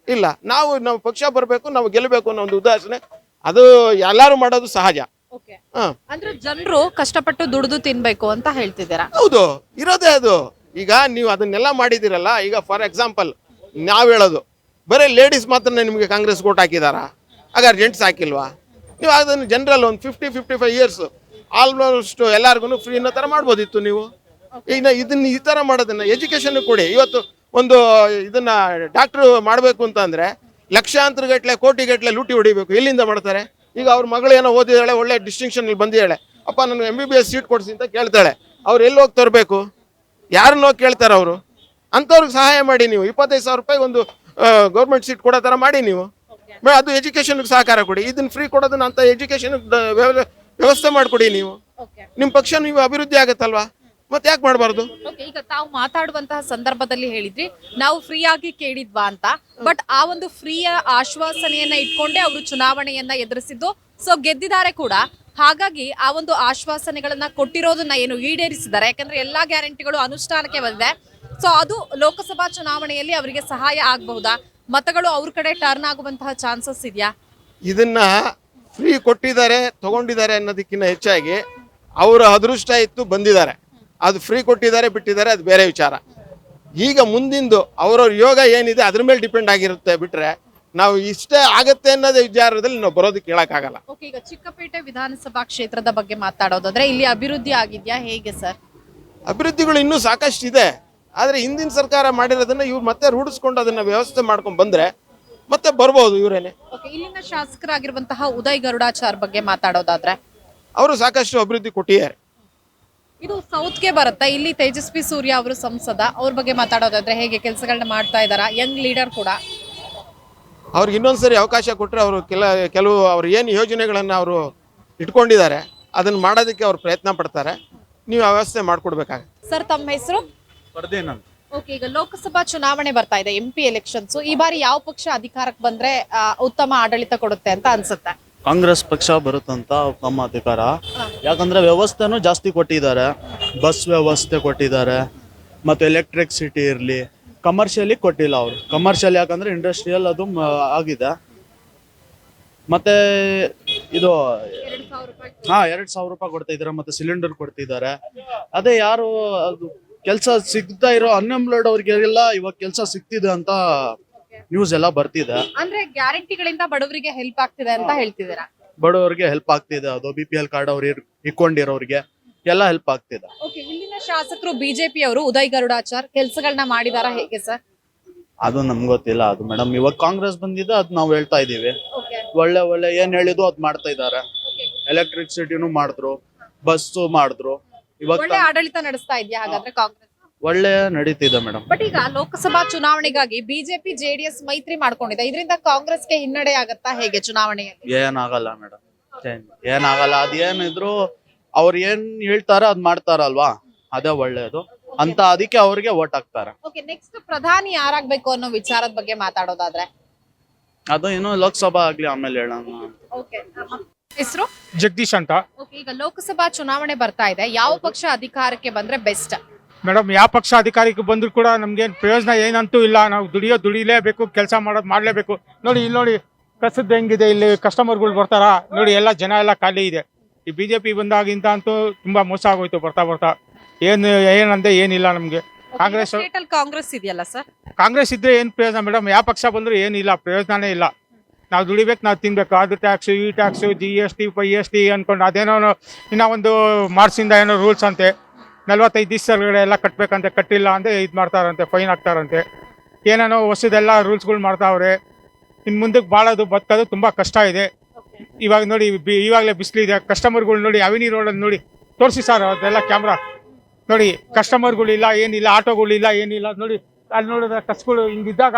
ಇಲ್ಲ. ನಾವು ಪಕ್ಷ ಬರಬೇಕು, ನಾವು ಗೆಲ್ಲಬೇಕು ಅನ್ನೋ ಒಂದು ಉದಾಹರಣೆ, ಅದು ಎಲ್ಲಾರು ಮಾಡೋದು ಸಹಜ. ಅಂದ್ರೆ ಜನರು ಕಷ್ಟಪಟ್ಟು ದುಡಿದು ತಿನ್ಬೇಕು ಅಂತ ಹೇಳ್ತಿದ್ದೀರಾ? ಹೌದು, ಇರೋದೇ ಅದು. ಈಗ ನೀವು ಅದನ್ನೆಲ್ಲ ಮಾಡಿದಿರಲ್ಲ. ಈಗ ಫಾರ್ ಎಕ್ಸಾಂಪಲ್ ನಾವ್ ಹೇಳೋದು ಬರೀ ಲೇಡೀಸ್ ಮಾತ್ರ ನಿಮ್ಗೆ ಕಾಂಗ್ರೆಸ್ ಓಟ್ ಹಾಕಿದಾರಾ? ಹಾಗಾದ್ರೆ ಜೆಂಟ್ಸ್ ಹಾಕಿಲ್ವಾ? ನೀವು ಅದನ್ನು ಜನರಲ್ ಒಂದು 50-55 ಇಯರ್ಸ್ ಆಲ್ಮೋಸ್ಟ್ ಎಲ್ಲಾರ್ಗು ಫ್ರೀ ಅನ್ನೋ ತರ ಮಾಡ್ಬೋದಿತ್ತು ನೀವು. ಈಗ ಇದನ್ನ ಈ ತರ ಮಾಡೋದನ್ನ ಎಜುಕೇಶನ್ ಕೊಡಿ. ಇವತ್ತು ಒಂದು ಇದನ್ನ ಡಾಕ್ಟರ್ ಮಾಡ್ಬೇಕು ಅಂತಂದ್ರೆ ಲಕ್ಷಾಂತರ ಗಟ್ಲೆ ಕೋಟಿ ಗಟ್ಲೆ ಲೂಟಿ ಹೊಡಿಬೇಕು. ಎಲ್ಲಿಂದ ಮಾಡ್ತಾರೆ? ಈಗ ಅವ್ರ ಮಗಳು ಏನೋ ಓದಿದಾಳೆ, ಒಳ್ಳೆ ಡಿಸ್ಟಿಂಕ್ಷನ್ ಇಲ್ಲಿ ಬಂದಿದ್ದಾಳೆ, ಅಪ್ಪ ನಾನು MBBS ಸೀಟ್ ಕೊಡಿಸಿ ಅಂತ ಕೇಳ್ತಾಳೆ. ಅವ್ರು ಎಲ್ಲಿ ಹೋಗಿ ತರಬೇಕು? ಯಾರನ್ನ ಹೋಗಿ ಕೇಳ್ತಾರೆ ಅವರು? ಅಂಥವ್ರಿಗೆ ಸಹಾಯ ಮಾಡಿ. ನೀವು 25,000 ರೂಪಾಯಿ ಒಂದು ಗೌರ್ಮೆಂಟ್ ಸೀಟ್ ಕೊಡೋ ಥರ ಮಾಡಿ. ನೀವು ಅದು ಎಜುಕೇಶನ್ಗೆ ಸಹಕಾರ ಕೊಡಿ. ಇದನ್ನ ಫ್ರೀ ಕೊಡೋದನ್ನ ಅಂತ ಎಜುಕೇಶನ್ ವ್ಯವಸ್ಥೆ ಮಾಡಿಕೊಡಿ. ನೀವು ನಿಮ್ಮ ಪಕ್ಷ ನೀವು ಅಭಿವೃದ್ಧಿ ಆಗತ್ತಲ್ವಾ? ಮತ್ತೆ ಯಾಕೆ ಮಾಡಬಾರ್ದು? ಈಗ ತಾವು ಮಾತಾಡುವಂತಹ ಸಂದರ್ಭದಲ್ಲಿ ಹೇಳಿದ್ರಿ ನಾವು ಫ್ರೀ ಆಗಿ ಕೇಳಿದ್ವಾ ಅಂತ. ಬಟ್ ಆ ಒಂದು ಫ್ರೀಯ ಆಶ್ವಾಸನೆಯನ್ನ ಇಟ್ಕೊಂಡೆ ಅವರು ಚುನಾವಣೆಯನ್ನ ಎದುರಿಸಿದ್ದು. ಸೊ ಗೆದ್ದಿದ್ದಾರೆ ಕೂಡ. ಹಾಗಾಗಿ ಆ ಒಂದು ಆಶ್ವಾಸನೆಗಳನ್ನ ಕೊಟ್ಟಿರೋದನ್ನ ಏನು ಈಡೇರಿಸಿದ್ದಾರೆ, ಯಾಕಂದ್ರೆ ಎಲ್ಲಾ ಗ್ಯಾರಂಟಿಗಳು ಅನುಷ್ಠಾನಕ್ಕೆ ಬಂದಿದೆ. ಸೊ ಅದು ಲೋಕಸಭಾ ಚುನಾವಣೆಯಲ್ಲಿ ಅವರಿಗೆ ಸಹಾಯ ಆಗಬಹುದಾ? ಮತಗಳು ಅವ್ರ ಕಡೆ ಟರ್ನ್ ಆಗುವಂತಹ ಚಾನ್ಸಸ್ ಇದೆಯಾ? ಇದನ್ನ ಫ್ರೀ ಕೊಟ್ಟಿದ್ದಾರೆ, ತಗೊಂಡಿದ್ದಾರೆ ಅನ್ನೋದಕ್ಕಿಂತ ಹೆಚ್ಚಾಗಿ ಅವರ ಅದೃಷ್ಟ ಇತ್ತು, ಬಂದಿದ್ದಾರೆ. ಅದು ಫ್ರೀ ಕೊಟ್ಟಿದ್ದಾರೆ, ಬಿಟ್ಟಿದ್ದಾರೆ, ಅದು ಬೇರೆ ವಿಚಾರ. ಈಗ ಮುಂದಿಂದು ಅವ್ರವ್ರ ಯೋಗ ಏನಿದೆ ಅದ್ರ ಮೇಲೆ ಡಿಪೆಂಡ್ ಆಗಿರುತ್ತೆ. ಬಿಟ್ರೆ ನಾವು ಇಷ್ಟೇ ಆಗತ್ತೆ ಅನ್ನೋದೇ ವಿಚಾರದಲ್ಲಿ ನಾವು ಬರೋದಕ್ಕೆ ಹೇಳಕ್ಕಾಗಲ್ಲ. ಓಕೆ, ಈಗ ಚಿಕ್ಕಪೇಟೆ ವಿಧಾನಸಭಾ ಕ್ಷೇತ್ರದ ಬಗ್ಗೆ ಮಾತಾಡೋದಾದ್ರೆ ಇಲ್ಲಿ ಅಭಿವೃದ್ಧಿ ಆಗಿದ್ಯಾ ಹೇಗೆ ಸರ್? ಅಭಿವೃದ್ಧಿಗಳು ಇನ್ನೂ ಸಾಕಷ್ಟು ಇದೆ. ಆದ್ರೆ ಹಿಂದಿನ ಸರ್ಕಾರ ಮಾಡಿರೋದನ್ನ ಇವ್ರು ಮತ್ತೆ ರೂಢಿಸ್ಕೊಂಡು ಅದನ್ನ ವ್ಯವಸ್ಥೆ ಮಾಡ್ಕೊಂಡು ಬಂದ್ರೆ ಮತ್ತೆ ಬರ್ಬೋದು ಇವರೇನೆ. ಓಕೆ, ಇಲ್ಲಿನ ಶಾಸಕರಾಗಿರುವಂತಹ ಉದಯ್ ಗರುಡಾಚಾರ್ ಬಗ್ಗೆ ಮಾತಾಡೋದಾದ್ರೆ ಅವರು ಸಾಕಷ್ಟು ಅಭಿವೃದ್ಧಿ ಕೊಟ್ಟಿದ್ದಾರೆ. ಇದು ಸೌತ್ಗೆ ಬರುತ್ತೆ. ಇಲ್ಲಿ ತೇಜಸ್ವಿ ಸೂರ್ಯ ಅವರು ಸಂಸದ, ಅವ್ರ ಬಗ್ಗೆ ಮಾತಾಡೋದಾದ್ರೆ ಹೇಗೆ ಕೆಲಸಗಳನ್ನ ಮಾಡ್ತಾ ಇದಾರಾ? ಯಂಗ್ ಲೀಡರ್ ಕೂಡ. ಅವ್ರಿಗೆ ಇನ್ನೊಂದ್ಸರಿ ಅವಕಾಶ ಕೊಟ್ಟರೆ ಅವರು ಕೆಲವು ಅವ್ರು ಏನು ಯೋಜನೆಗಳನ್ನು ಅವರು ಇಟ್ಕೊಂಡಿದ್ದಾರೆ ಅದನ್ನ ಮಾಡೋದಕ್ಕೆ ಅವ್ರು ಪ್ರಯತ್ನ ಪಡ್ತಾರೆ. ನೀವು ವ್ಯವಸ್ಥೆ ಮಾಡ್ಕೊಡ್ಬೇಕಾಗುತ್ತೆ. ಸರ್, ತಮ್ಮ ಹೆಸರು? ಓಕೆ, ಈಗ ಲೋಕಸಭಾ ಚುನಾವಣೆ ಬರ್ತಾ ಇದೆ, MP ಎಲೆಕ್ಷನ್ಸ್. ಈ ಬಾರಿ ಯಾವ ಪಕ್ಷ ಅಧಿಕಾರಕ್ಕೆ ಬಂದ್ರೆ ಉತ್ತಮ ಆಡಳಿತ ಕೊಡುತ್ತೆ ಅಂತ ಅನ್ಸುತ್ತೆ? ಕಾಂಗ್ರೆಸ್ ಪಕ್ಷ ಬರುತ್ತಂತ ನಮ್ಮ ಅಧಿಕಾರ. ಯಾಕಂದ್ರೆ ವ್ಯವಸ್ಥೆನೂ ಜಾಸ್ತಿ ಕೊಟ್ಟಿದ್ದಾರೆ, ಬಸ್ ವ್ಯವಸ್ಥೆ ಕೊಟ್ಟಿದ್ದಾರೆ, ಮತ್ತು ಎಲೆಕ್ಟ್ರಿಸಿಟಿ ಇರಲಿ. ಕಮರ್ಷಿಯಲಿ ಕೊಟ್ಟಿಲ್ಲ ಅವರು. ಕಮರ್ಷಿಯಲ್ ಯಾಕಂದ್ರೆ ಇಂಡಸ್ಟ್ರಿಯಲ್ ಅದು ಆಗಿದೆ. ಮತ್ತೆ ಇದು 2,000 ರೂಪಾಯಿ ಕೊಡ್ತಾ ಇದ್ದಾರೆ, ಮತ್ತೆ ಸಿಲಿಂಡರ್ ಕೊಡ್ತಿದ್ದಾರೆ. ಅದೇ ಯಾರು ಅದು ಕೆಲಸ ಸಿಗ್ತಾ ಇರೋ ಅನ್ಎಂಪ್ಲಾಯ್ಡ್ ಅವ್ರಿಗೆಲ್ಲ ಇವಾಗ ಕೆಲಸ ಸಿಗ್ತಿದೆ ಅಂತ ನ್ಯೂಸ್ ಎಲ್ಲ ಬರ್ತಿದೆ. ಅಂದ್ರೆ ಗ್ಯಾರಂಟಿಗಳಿಂದ ಬಡವರಿಗೆ ಹೆಲ್ಪ್ ಆಗ್ತಿದೆ ಅಂತ ಹೇಳ್ತಿದ್ದೀರಾ? ಬಡವರಿಗೆ ಹೆಲ್ಪ್ ಆಗ್ತಿದೆ. ಅದು BPL ಕಾರ್ಡ್ ಅವ್ರು ಇಟ್ಕೊಂಡಿರೋರಿಗೆ ಎಲ್ಲ ಹೆಲ್ಪ್ ಆಗ್ತಿದೆ. ಓಕೆ, ಇಲ್ಲಿನ ಶಾಸಕರು ಬಿಜೆಪಿ ಅವರು ಉದಯ್ ಗರುಡಾಚಾರ್ ಕೆಲಸಗಳನ್ನ ಮಾಡಿದಾರಾ ಹೇಗೆ ಸರ್? ಅದು ನಮ್ಗೆ ಗೊತ್ತಿಲ್ಲ. ಅದು ಮೇಡಮ್ ಇವಾಗ ಕಾಂಗ್ರೆಸ್ ಬಂದಿದೆ, ಅದು ನಾವು ಹೇಳ್ತಾ ಇದೀವಿ. ಒಳ್ಳೆ ಏನ್ ಹೇಳಿದ್ರು ಅದ್ ಮಾಡ್ತಾ ಇದ್ದಾರೆ. ಎಲೆಕ್ಟ್ರಿಸಿಟಿನೂ ಮಾಡಿದ್ರು, ಬಸ್ಸು ಮಾಡಿದ್ರು. ಇವಾಗ ಒಳ್ಳೆ ಆಡಳಿತ ನಡೆಸ್ತಾ ಇದೆಯಾ ಹಾಗಾದ್ರೆ ಕಾಂಗ್ರೆಸ್? ಒಳ್ಳೆ ನಡೀತಿದೆ ಮೇಡಮ್. ಬಟ್ ಈಗ ಲೋಕಸಭಾ ಚುನಾವಣೆಗಾಗಿ ಬಿಜೆಪಿ JDS ಮೈತ್ರಿ ಮಾಡ್ಕೊಂಡಿದೆ. ಇದರಿಂದ ಕಾಂಗ್ರೆಸ್ಗೆ ಹಿನ್ನಡೆ ಆಗತ್ತಾ ಹೇಗೆ ಚುನಾವಣೆಯಲ್ಲಿ? ಏನಾಗಲ್ಲ ಮೇಡಮ್, ಏನಾಗಲ್ಲ. ಅದೇನಿದ್ರು ಅವ್ರು ಏನ್ ಹೇಳ್ತಾರ ಅದ್ ಮಾಡ್ತಾರಲ್ವಾ, ಅದೇ ಒಳ್ಳೇದು ಅಂತ, ಅದಕ್ಕೆ ಅವ್ರಿಗೆ ವೋಟ್ ಹಾಕ್ತಾರೆ. ಓಕೆ, ನೆಕ್ಸ್ಟ್ ಪ್ರಧಾನಿ ಯಾರಾಗ್ಬೇಕು ಅನ್ನೋ ವಿಚಾರದ ಬಗ್ಗೆ ಮಾತಾಡೋದಾದ್ರೆ ಅದು ಇನ್ನು ಲೋಕಸಭಾ ಆಗ್ಲಿ ಆಮೇಲೆ ಹೇಳೋಣ. ಓಕೆ, ಹೆಸರು? ಜಗದೀಶ್ ಅಂತ. ಓಕೆ, ಈಗ ಲೋಕಸಭಾ ಚುನಾವಣೆ ಬರ್ತಾ ಇದೆ, ಯಾವ ಪಕ್ಷ ಅಧಿಕಾರಕ್ಕೆ ಬಂದ್ರೆ ಬೆಸ್ಟ್? ಮೇಡಮ್, ಯಾವ ಪಕ್ಷ ಅಧಿಕಾರಕ್ಕೆ ಬಂದ್ರು ಕೂಡ ನಮ್ಗೇನು ಪ್ರಯೋಜನ ಏನಂತೂ ಇಲ್ಲ. ನಾವು ದುಡಿಲೇಬೇಕು, ಕೆಲಸ ಮಾಡಲೇಬೇಕು. ನೋಡಿ ಇಲ್ಲಿ ನೋಡಿ ಕಸದ್ದು ಹೆಂಗಿದೆ, ಇಲ್ಲಿ ಕಸ್ಟಮರ್ಗಳು ಬರ್ತಾರ ನೋಡಿ, ಎಲ್ಲ ಜನ ಎಲ್ಲ ಖಾಲಿ ಇದೆ. ಈ ಬಿಜೆಪಿ ಬಂದಾಗಿಂತ ಅಂತೂ ತುಂಬಾ ಮೋಸ ಆಗೋಯ್ತು ಬರ್ತಾ ಏನಂದ್ರೆ ಏನಿಲ್ಲ ನಮ್ಗೆ. ಕಾಂಗ್ರೆಸ್ ಇದೆಯಲ್ಲ ಸರ್, ಕಾಂಗ್ರೆಸ್ ಇದ್ರೆ ಏನ್ ಪ್ರಯೋಜನ ಮೇಡಮ್? ಯಾವ ಪಕ್ಷ ಬಂದ್ರು ಏನಿಲ್ಲ, ಪ್ರಯೋಜನನೇ ಇಲ್ಲ. ನಾವು ದುಡಿಬೇಕು, ನಾವು ತಿನ್ಬೇಕು. ಅದು ಟ್ಯಾಕ್ಸು, ಈ ಟ್ಯಾಕ್ಸು, GST GST ಅನ್ಕೊಂಡು ಅದೇನೋ ಇನ್ನೂ ಒಂದು ಮಾರ್ಕ್ಸಿಂದ ಏನೋ ರೂಲ್ಸ್ ಅಂತೆ, 45 ದಿವಸಗಡೆ ಎಲ್ಲ ಕಟ್ಟಬೇಕಂತೆ, ಕಟ್ಟಿಲ್ಲ ಅಂದರೆ ಇದು ಮಾಡ್ತಾರಂತೆ, ಫೈನ್ ಹಾಕ್ತಾರಂತೆ. ಏನೇನೋ ಹೊಸದೆಲ್ಲ ರೂಲ್ಸ್ಗಳು ಮಾಡ್ತಾವ್ರೆ. ಇನ್ನು ಮುಂದಕ್ಕೆ ಬಾಳೋದು ಬದುಕೋದು ತುಂಬ ಕಷ್ಟ ಇದೆ. ಇವಾಗ ನೋಡಿ ಇವಾಗಲೇ ಬಿಸಿಲಿದೆ. ಕಸ್ಟಮರ್ಗಳು ನೋಡಿ ಅವಿನಿ ರೋಡಲ್ಲಿ ನೋಡಿ ತೋರಿಸಿ ಸರ್, ಅದೆಲ್ಲ ಕ್ಯಾಮ್ರಾ ನೋಡಿ. ಕಸ್ಟಮರ್ಗಳಿಲ್ಲ, ಏನಿಲ್ಲ, ಆಟೋಗಳಿಲ್ಲ, ಏನಿಲ್ಲ ನೋಡಿ. ಅಲ್ಲಿ ನೋಡಿದ್ರೆ ಕಸ್ಗಳು ಹಿಂಗಿದ್ದಾಗ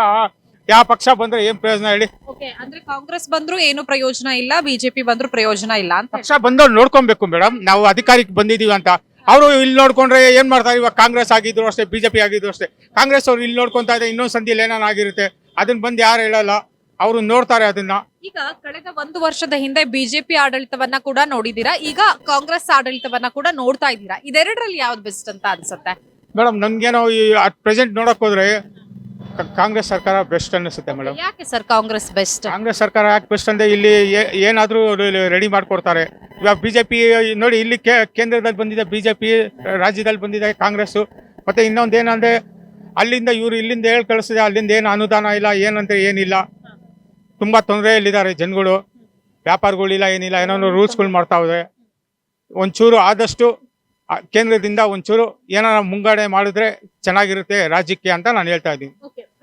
ಯಾವ ಪಕ್ಷ ಬಂದ್ರೆ ಏನ್ ಪ್ರಯೋಜನ ಹೇಳಿ? ಓಕೆ, ಅಂದ್ರೆ ಕಾಂಗ್ರೆಸ್ ಬಂದ್ರು ಏನು ಪ್ರಯೋಜನ ಇಲ್ಲ, ಬಿಜೆಪಿ ಬಂದ್ರು ಪ್ರಯೋಜನ ಇಲ್ಲ ಅಂತ. ಪಕ್ಷ ಬಂದವ್ರು ನೋಡ್ಕೊಬೇಕು ಮೇಡಮ್. ನಾವು ಅಧಿಕಾರಕ್ಕೆ ಬಂದಿದೀವಿ ಅಂತ ಅವರು ಇಲ್ಲಿ ನೋಡ್ಕೊಂಡ್ರೆ ಏನ್ ಮಾಡ್ತಾರೆ? ಇವಾಗ ಕಾಂಗ್ರೆಸ್ ಆಗಿದ್ರು ಅಷ್ಟೇ, ಬಿಜೆಪಿ ಆಗಿದ್ರು ಅಷ್ಟೇ. ಕಾಂಗ್ರೆಸ್ ಅವ್ರು ಇಲ್ಲಿ ನೋಡ್ಕೊಂತಾ ಇದ್ರೆ ಇನ್ನೊಂದ್ ಸಂಧಿಯಲ್ಲಿ ಏನಾನ ಆಗಿರುತ್ತೆ, ಅದನ್ನ ಬಂದು ಯಾರು ಹೇಳಲ್ಲ, ಅವರು ನೋಡ್ತಾರೆ ಅದನ್ನ. ಈಗ ಕಳೆದ 1 ವರ್ಷದ ಹಿಂದೆ ಬಿಜೆಪಿ ಆಡಳಿತವನ್ನ ಕೂಡ ನೋಡಿದೀರಾ, ಈಗ ಕಾಂಗ್ರೆಸ್ ಆಡಳಿತವನ್ನ ಕೂಡ ನೋಡ್ತಾ ಇದ್ದೀರಾ. ಇದೆರಡರಲ್ಲಿ ಯಾವ್ದು ಬೆಸ್ಟ್ ಅಂತ ಅನ್ಸುತ್ತೆ? ಮೇಡಮ್, ನನ್ಗೇನೋ ಈ ಅಟ್ ಪ್ರೆಸೆಂಟ್ ನೋಡಕ್ ಹೋದ್ರೆ ಕಾಂಗ್ರೆಸ್ ಸರ್ಕಾರ ಬೆಸ್ಟ್ ಅನಿಸುತ್ತೆ ಮೇಡಮ್. ಯಾಕೆ ಸರ್ ಕಾಂಗ್ರೆಸ್ ಬೆಸ್ಟ್? ಕಾಂಗ್ರೆಸ್ ಸರ್ಕಾರ ಯಾಕೆ ಬೆಸ್ಟ್ ಅಂದ್ರೆ ಇಲ್ಲಿ ಏನಾದ್ರೂ ರೆಡಿ ಮಾಡ್ಕೊಡ್ತಾರೆ. ಇವಾಗ ಬಿಜೆಪಿ ನೋಡಿ, ಇಲ್ಲಿ ಕೇಂದ್ರದಲ್ಲಿ ಬಂದಿದೆ ಬಿಜೆಪಿ, ರಾಜ್ಯದಲ್ಲಿ ಬಂದಿದೆ ಕಾಂಗ್ರೆಸ್. ಮತ್ತೆ ಇನ್ನೊಂದೇನಂದ್ರೆ ಅಲ್ಲಿಂದ ಇವರು ಇಲ್ಲಿಂದ ಹೇಳಿ ಕಳಿಸಿದೆ, ಅಲ್ಲಿಂದ ಏನು ಅನುದಾನ ಇಲ್ಲ, ಏನಂದ್ರೆ ಏನಿಲ್ಲ. ತುಂಬಾ ತೊಂದರೆಯಲ್ಲಿದ್ದಾರೆ ಜನಗಳು, ವ್ಯಾಪಾರಗಳಿಲ್ಲ, ಏನಿಲ್ಲ, ಏನೋ ರೂಲ್ಸ್ಗಳು ಮಾಡ್ತಾವ್ರೆ. ಒಂಚೂರು ಆದಷ್ಟು ಕೇಂದ್ರದಿಂದ ಒಂಚೂರು ಏನಾರ ಮುಂಗಡೆ ಮಾಡಿದ್ರೆ ಚೆನ್ನಾಗಿರುತ್ತೆ ರಾಜ್ಯಕ್ಕೆ ಅಂತ ನಾನು ಹೇಳ್ತಾ ಇದ್ದೀನಿ.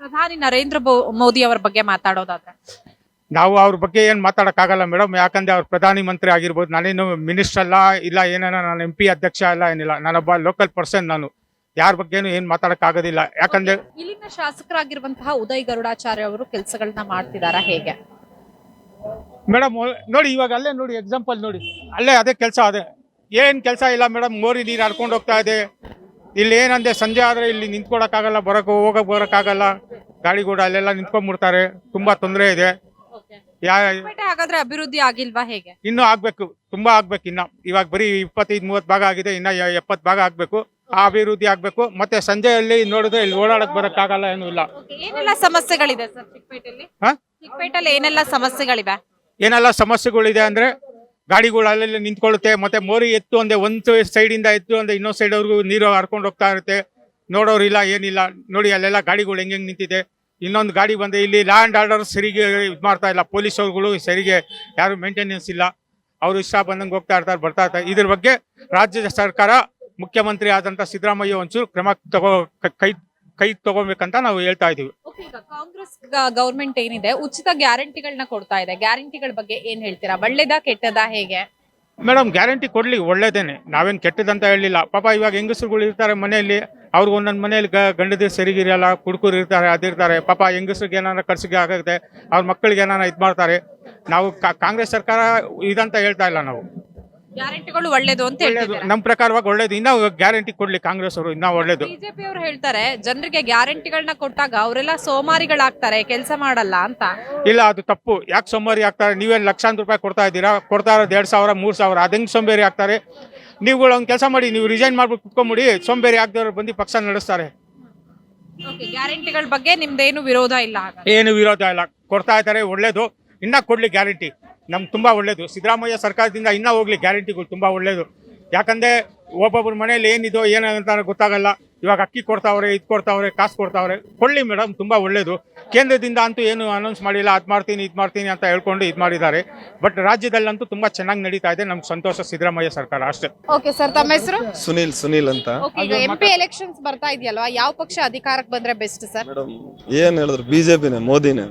ಪ್ರಧಾನಿ ನರೇಂದ್ರ ಮೋದಿ ಅವರ ಬಗ್ಗೆ ಮಾತಾಡೋದಾದ್ರೆ ನಾವು ಅವ್ರ ಬಗ್ಗೆ ಏನ್ ಮಾತಾಡಕ್ಕಾಗಲ್ಲ ಮೇಡಮ್. ಯಾಕಂದ್ರೆ ಅವ್ರು ಪ್ರಧಾನಿ ಮಂತ್ರಿ ಆಗಿರ್ಬೋದು, ನಾನೇನು ಮಿನಿಸ್ಟರ್ ಅಲ್ಲ, ಇಲ್ಲ ಏನೇನೋ ನಾನು MP ಅಧ್ಯಕ್ಷ ಅಲ್ಲ, ಏನಿಲ್ಲ. ನಾನೊಬ್ಬ ಲೋಕಲ್ ಪರ್ಸನ್. ನಾನು ಯಾರ ಬಗ್ಗೆನು ಏನ್ ಮಾತಾಡಕ್ಕಾಗೋದಿಲ್ಲ. ಯಾಕಂದ್ರೆ ಇಲ್ಲಿನ ಶಾಸಕರಾಗಿರುವಂತಹ ಉದಯ್ ಗರುಡಾಚಾರ್ಯ ಅವರು ಕೆಲಸಗಳನ್ನ ಮಾಡ್ತಿದಾರ ಹೇಗೆ ಮೇಡಮ್? ನೋಡಿ ಇವಾಗ ಅಲ್ಲೇ ನೋಡಿ, ಎಕ್ಸಾಂಪಲ್ ನೋಡಿ, ಅಲ್ಲೇ ಅದೇ ಕೆಲಸ. ಅದೇ ಏನ್ ಕೆಲಸ ಇಲ್ಲ ಮೇಡಮ್. ಮೋರಿ ನೀರು ಹರ್ಕೊಂಡು ಹೋಗ್ತಾ ಇದೆ. ಇಲ್ಲಿ ಏನಂದ್ರೆ ಸಂಜೆ ಆದ್ರೆ ಇಲ್ಲಿ ನಿಂತ್ಕೊಳಕ್ಕಾಗಲ್ಲ, ಬರೋಕ್ಕಾಗಲ್ಲ. ಗಾಡಿಗಳು ಅಲ್ಲೆಲ್ಲ ನಿಂತ್ಕೊಂಡ್ಬಿಡ್ತಾರೆ. ತುಂಬಾ ತೊಂದರೆ ಇದೆ. ಹಾಗಾದ್ರೆ ಅಭಿವೃದ್ಧಿ ಆಗಿಲ್ವಾ ಹೇಗೆ? ಇನ್ನೂ ಆಗ್ಬೇಕು, ತುಂಬಾ ಆಗ್ಬೇಕು. ಇವಾಗ ಬರೀ 25-30 ಭಾಗ ಆಗಿದೆ, ಇನ್ನ 70 ಭಾಗ ಆಗ್ಬೇಕು. ಆ ಅಭಿವೃದ್ಧಿ ಆಗ್ಬೇಕು. ಮತ್ತೆ ಸಂಜೆಯಲ್ಲಿ ನೋಡಿದ್ರೆ ಇಲ್ಲಿ ಓಡಾಡಕ್ ಬರಕ್ಕಾಗಲ್ಲ, ಏನೂ ಇಲ್ಲ. ಏನೆಲ್ಲ ಸಮಸ್ಯೆಗಳಿದೆ ಸರ್ ಚಿಕ್ಕಪೇಟೆಯಲ್ಲಿ? ಏನೆಲ್ಲ ಸಮಸ್ಯೆಗಳಿವೆ? ಏನೆಲ್ಲ ಸಮಸ್ಯೆಗಳಿದೆ ಅಂದ್ರೆ ಗಾಡಿಗಳು ಅಲ್ಲೆಲ್ಲ ನಿಂತ್ಕೊಳ್ಳುತ್ತೆ. ಮತ್ತೆ ಮೋರಿ ಎತ್ತು ಅಂದ್ರೆ ಒಂದು ಸೈಡಿಂದ ಎತ್ತು ಅಂದ್ರೆ ಇನ್ನೊಂದು ಸೈಡ್ ಅವ್ರಿಗೂ ನೀರು ಹರ್ಕೊಂಡು ಹೋಗ್ತಾ ಇರುತ್ತೆ. ನೋಡೋರಿಲ್ಲ, ಏನಿಲ್ಲ. ನೋಡಿ ಅಲ್ಲೆಲ್ಲ ಗಾಡಿಗಳು ಹೆಂಗೆ ನಿಂತಿದೆ. ಇನ್ನೊಂದು ಗಾಡಿ ಬಂದ್ರೆ ಇಲ್ಲಿ ಲ್ಯಾಂಡ್ ಆರ್ಡರ್ ಸರಿಗೆ ಇದು ಮಾಡ್ತಾ ಇಲ್ಲ. ಪೊಲೀಸ್ ಅವ್ರುಗಳು ಸರಿಗೆ ಯಾರು ಮೇಂಟೆನೆನ್ಸ್ ಇಲ್ಲ. ಅವರು ಇಷ್ಟ ಬಂದಂಗೆ ಹೋಗ್ತಾ ಇರ್ತಾರೆ, ಬರ್ತಾ ಇರ್ತಾರೆ. ಇದ್ರ ಬಗ್ಗೆ ರಾಜ್ಯ ಸರ್ಕಾರ, ಮುಖ್ಯಮಂತ್ರಿ ಆದಂತ ಸಿದ್ದರಾಮಯ್ಯ ಒಂಚೂರು ಕ್ರಮ ಕೈ ತಗೋಬೇಕಂತ ನಾವು ಹೇಳ್ತಾ ಇದೀವಿ. ಕಾಂಗ್ರೆಸ್ ಗವರ್ಮೆಂಟ್ ಏನಿದೆ, ಉಚಿತ ಗ್ಯಾರಂಟಿಗಳನ್ನ ಕೊಡ್ತಾ ಇದೆ. ಗ್ಯಾರಂಟಿಗಳ ಬಗ್ಗೆ ಏನ್ ಹೇಳ್ತೀರಾ? ಒಳ್ಳೇದಾ ಕೆಟ್ಟದಾ ಹೇಗೆ? ಮೇಡಮ್, ಗ್ಯಾರಂಟಿ ಕೊಡ್ಲಿ, ಒಳ್ಳೇದೇನೆ. ನಾವೇನ್ ಕೆಟ್ಟದಂತ ಹೇಳಿಲ್ಲ. ಪಾಪ ಇವಾಗ ಹೆಂಗಸರುಗಳು ಇರ್ತಾರೆ ಮನೆಯಲ್ಲಿ, ಅವ್ರಿಗೆ ಒಂದೊಂದು ಮನೆಯಲ್ಲಿ ಗಂಡದ ಸರಿಗಿರಲ್ಲ, ಕುಡುಕರು ಇರ್ತಾರೆ, ಅದಿರ್ತಾರೆ. ಪಾಪ ಹೆಂಗಸ್ರಿಗೆ ಏನಾರ ಖರ್ಚಿಗೆ ಆಗುತ್ತೆ, ಅವ್ರ ಮಕ್ಕಳಿಗೆ ಏನಾರ ಇದು ಮಾಡ್ತಾರೆ. ನಾವು ಕಾಂಗ್ರೆಸ್ ಸರ್ಕಾರ ಇದಂತ ಹೇಳ್ತಾ ಇಲ್ಲ. ನಾವು ಗ್ಯಾರಂಟಿಗಳು ಒಳ್ಳೇದು ಅಂತ ಹೇಳ್ತಿದ್ದಾರೆ. ನಮ್ಮ ಪ್ರಕಾರವಾಗಿ ಒಳ್ಳೇದು. ಇನ್ನ ಗ್ಯಾರಂಟಿ ಕೊಡ್ಲಿ ಕಾಂಗ್ರೆಸ್ ಅವರು, ಇನ್ನ ಒಳ್ಳೇದು. ಬಿಜೆಪಿ ಅವರು ಹೇಳ್ತಾರೆ ಜನರಿಗೆ ಗ್ಯಾರಂಟಿಗಳನ್ನ ಕೊಟ್ಟಾಗ ಅವರೆಲ್ಲ ಸೋಮಾರಿಗಳಾಗ್ತಾರೆ, ಕೆಲಸ ಮಾಡಲ್ಲ ಅಂತ. ಇಲ್ಲ, ಅದು ತಪ್ಪು. ಯಾಕೆ ಸೋಂಬೇರಿ ಆಗ್ತಾರೆ? ನೀವೇನು ಲಕ್ಷಾಂತರ ರೂಪಾಯಿ ಕೊಡ್ತಾ ಇದ್ದೀರಾ? ಕೊಡ್ತಾ ಇರೋದು 2,000 3,000. ಅದಂಗೆ ಸೋಂಬೇರಿ ಆಗ್ತಾರೆ? ನೀವುಗಳು ಒಂದು ಕೆಲಸ ಮಾಡಿ, ನೀವು ರಿಸೈನ್ ಮಾಡ್ಬಿಟ್ಟು ಕುತ್ಕೊಂಬಿಡಿ. ಸೋಂಬೇರಿ ಆಗದವ್ರು ಬಂದು ಪಕ್ಷ ನಡೆಸ್ತಾರೆ. ಗ್ಯಾರಂಟಿಗಳ ಬಗ್ಗೆ ನಿಮ್ದೇನು ವಿರೋಧ ಇಲ್ಲ? ಏನು ವಿರೋಧ ಇಲ್ಲ, ಕೊಡ್ತಾ ಇದ್ದಾರೆ, ಒಳ್ಳೇದು. ಇನ್ನ ಕೊಡ್ಲಿ ಗ್ಯಾರಂಟಿ, ನಮ್ಗೆ ತುಂಬಾ ಒಳ್ಳೇದು. ಸಿದ್ದರಾಮಯ್ಯ ಸರ್ಕಾರದಿಂದ ಇನ್ನ ಹೋಗ್ಲಿ ಗ್ಯಾರಂಟಿಗಳು, ತುಂಬಾ ಒಳ್ಳೇದು. ಯಾಕಂದ್ರೆ ಒಬ್ಬೊಬ್ಬರ ಮನೇಲಿ ಏನಿದೋ ಏನಂತ ಗೊತ್ತಾಗಲ್ಲ. ಇವಾಗ ಅಕ್ಕಿ ಕೊಡ್ತಾವ್ರೆ, ಇದು ಕೊಡ್ತಾವ್ರೆ, ಕಾಸು ಕೊಡ್ತಾವ್ರೆ. ಕೊಡ್ಲಿ ಮೇಡಮ್, ತುಂಬಾ ಒಳ್ಳೇದು. ಕೇಂದ್ರದಿಂದ ಅಂತೂ ಏನು ಅನೌನ್ಸ್ ಮಾಡಿಲ್ಲ, ಅದ್ ಮಾಡ್ತೀನಿ ಇದು ಮಾಡ್ತೀನಿ ಅಂತ ಹೇಳ್ಕೊಂಡು ಇದು ಮಾಡಿದ್ದಾರೆ. ಬಟ್ ರಾಜ್ಯದಲ್ಲಂತೂ ತುಂಬಾ ಚೆನ್ನಾಗಿ ನಡೀತಾ ಇದೆ. ನಮ್ಗೆ ಸಂತೋಷ ಸಿದ್ದರಾಮಯ್ಯ ಸರ್ಕಾರ, ಅಷ್ಟೇ. ಓಕೆ ಸರ್, ತಮ್ಮ ಹೆಸರು? ಸುನಿಲ್ ಅಂತ. ಈಗ MP ಎಲೆಕ್ಷನ್ಸ್ ಬರ್ತಾ ಇದೆಯಲ್ವಾ, ಯಾವ ಪಕ್ಷ ಅಧಿಕಾರಕ್ಕೆ ಬಂದ್ರೆ ಬೆಸ್ಟ್ ಸರ್? ಮೇಡಮ್, ಏನ್ ಹೇಳಿದ್ರು ಬಿಜೆಪಿನೇ, ಮೋದಿನೇ.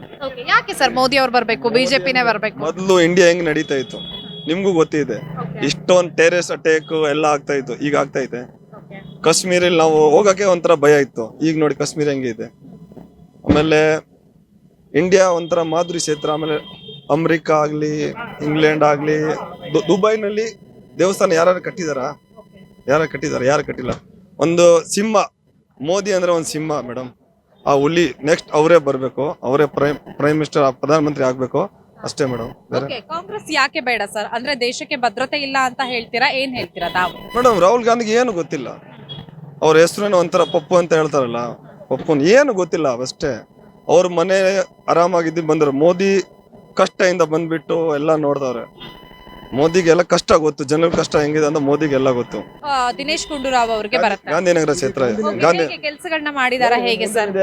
ಯಾಕೆ ಸರ್ ಮೋದಿ ಅವ್ರು ಬರ್ಬೇಕು, ಬಿಜೆಪಿನೇ ಬರ್ಬೇಕು? ಮೊದಲು ಇಂಡಿಯಾ ಹೆಂಗ್ ನಡೀತಾ ಇತ್ತು ನಿಮ್ಗೂ ಗೊತ್ತಿದೆ. ಇಷ್ಟೊಂದು ಟೆರರಿಸ್ಟ್ ಅಟ್ಯಾಕ್ ಎಲ್ಲ ಆಗ್ತಾ ಇತ್ತು, ಈಗ ಆಗ್ತಾ ಇದೆ. ಕಾಶ್ಮೀರಲ್ಲಿ ನಾವು ಹೋಗಕ್ಕೆ ಒಂಥರ ಭಯ ಇತ್ತು, ಈಗ ನೋಡಿ ಕಾಶ್ಮೀರ ಹೆಂಗಿದೆ. ಆಮೇಲೆ ಇಂಡಿಯಾ ಒಂಥರ ಮಾದರಿ ಕ್ಷೇತ್ರ. ಆಮೇಲೆ ಅಮೆರಿಕಾ ಆಗ್ಲಿ, ಇಂಗ್ಲೆಂಡ್ ಆಗ್ಲಿ, ದುಬೈನಲ್ಲಿ ದೇವಸ್ಥಾನ ಯಾರು ಕಟ್ಟಿದಾರ? ಯಾರು ಕಟ್ಟಿಲ್ಲ. ಒಂದು ಸಿಂಹ, ಮೋದಿ ಅಂದ್ರೆ ಒಂದು ಸಿಂಹ ಮೇಡಮ್. ಆ ಹುಲಿ ನೆಕ್ಸ್ಟ್ ಅವರೇ ಬರಬೇಕು, ಅವರೇ ಪ್ರೈಮ್ ಮಿನಿಸ್ಟರ್ ಪ್ರಧಾನಮಂತ್ರಿ ಆಗ್ಬೇಕು ಅಷ್ಟೇ ಮೇಡಮ್. ಬೇರೆ ಓಕೆ, ಕಾಂಗ್ರೆಸ್ ಯಾಕೆ ಬೇಡ ಸರ್? ಅಂದ್ರೆ ದೇಶಕ್ಕೆ ಭದ್ರತೆ ಇಲ್ಲ ಅಂತ ಹೇಳ್ತೀರಾ, ಏನ್ ಹೇಳ್ತೀರಾ ತಾವು? ಮೇಡಮ್ ರಾಹುಲ್ ಗಾಂಧಿಗೆ ಏನು ಗೊತ್ತಿಲ್ಲ. ಅವ್ರ ಹೆಸರೇನೋ ಒಂಥರ ಪಪ್ಪು ಅಂತ ಹೇಳ್ತಾರಲ್ಲ, ಪಪ್ಪುನ್ ಏನು ಗೊತ್ತಿಲ್ಲ ಅಷ್ಟೇ. ಅವ್ರ ಮನೆ ಆರಾಮಾಗಿದ್ದು ಬಂದ್ರು. ಮೋದಿ ಕಷ್ಟದಿಂದ ಬಂದ್ಬಿಟ್ಟು ಎಲ್ಲ ನೋಡ್ದವ್ರೆ. ಮೋದಿಗೆಲ್ಲ ಕಷ್ಟ ಗೊತ್ತು, ಜನರ ಕಷ್ಟ ಹೆಂಗಿದೆ ಅಂತ ಮೋದಿಗೆಲ್ಲ ಗೊತ್ತು. ದಿನೇಶ್ ಗುಂಡೂರಾವ್ ಅವ್ರಿಗೆ ಬರುತ್ತೆ. ಗಾಂಧಿನಗರ ಕ್ಷೇತ್ರ ಇದೆ. ಗಾಂಧಿ ಕೆಲಸಗಳನ್ನ ಮಾಡಿದಾರ ಹೇಗೆ ಸರ್?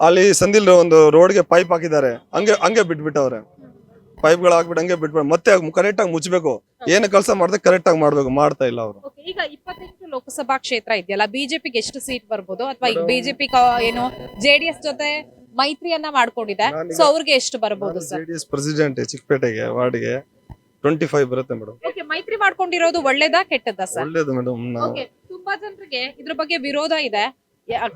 ಅಲ್ಲಿ ಸಂದಿಲ್ ಒಂದು ರೋಡ್ಗೆ ಪೈಪ್ ಹಾಕಿದ್ದಾರೆ, ಹಂಗೆ ಬಿಟ್ಬಿಟ್ಟವ್ರೆ. ಪೈಪ್ಗಳು ಹಾಕ್ಬಿಟ್ಟು ಹಂಗೆ ಬಿಟ್ಬಿಟ್ಟು ಮತ್ತೆ ಕರೆಕ್ಟ್ ಆಗಿ ಮುಚ್ಚಬೇಕು. ಏನು ಕೆಲಸ ಮಾಡಿದ್ರೆ ಕರೆಕ್ಟ್ ಆಗಿ ಮಾಡ್ಬೇಕು, ಮಾಡ್ತಾ ಇಲ್ಲ ಅವರು. ಈಗ 28 ಲೋಕಸಭಾ ಕ್ಷೇತ್ರ ಇದೆಯಲ್ಲ, ಬಿಜೆಪಿಗೆ ಎಷ್ಟು ಸೀಟ್ ಬರ್ಬೋದು? ಅಥವಾ ಈಗ ಬಿಜೆಪಿ ಏನು ಜೆಡಿಎಸ್ ಜೊತೆ ಮೈತ್ರಿಯನ್ನ ಮಾಡ್ಕೊಂಡಿದೆ, ಸೊ ಅವ್ರಿಗೆ ಎಷ್ಟು ಬರ್ಬೋದು ಸರ್? ಜೆಡಿಎಸ್ ಪ್ರೆಸಿಡೆಂಟ್ ಚಿಕ್ಕಪೇಟೆಗೆ ವಾರ್ಡ್ಗೆ 25 ಬರುತ್ತೆ ಮೇಡಮ್. ಓಕೆ, ಮೈತ್ರಿ ಮಾಡ್ಕೊಂಡಿರೋದು ಒಳ್ಳೇದಾ ಕೆಟ್ಟದ್ದಾ ಸರ್? ಒಳ್ಳೇದು ಮೇಡಮ್. ಓಕೆ, ತುಂಬಾ ಜನರಿಗೆ ಇದ್ರ ಬಗ್ಗೆ ವಿರೋಧ ಇದೆ.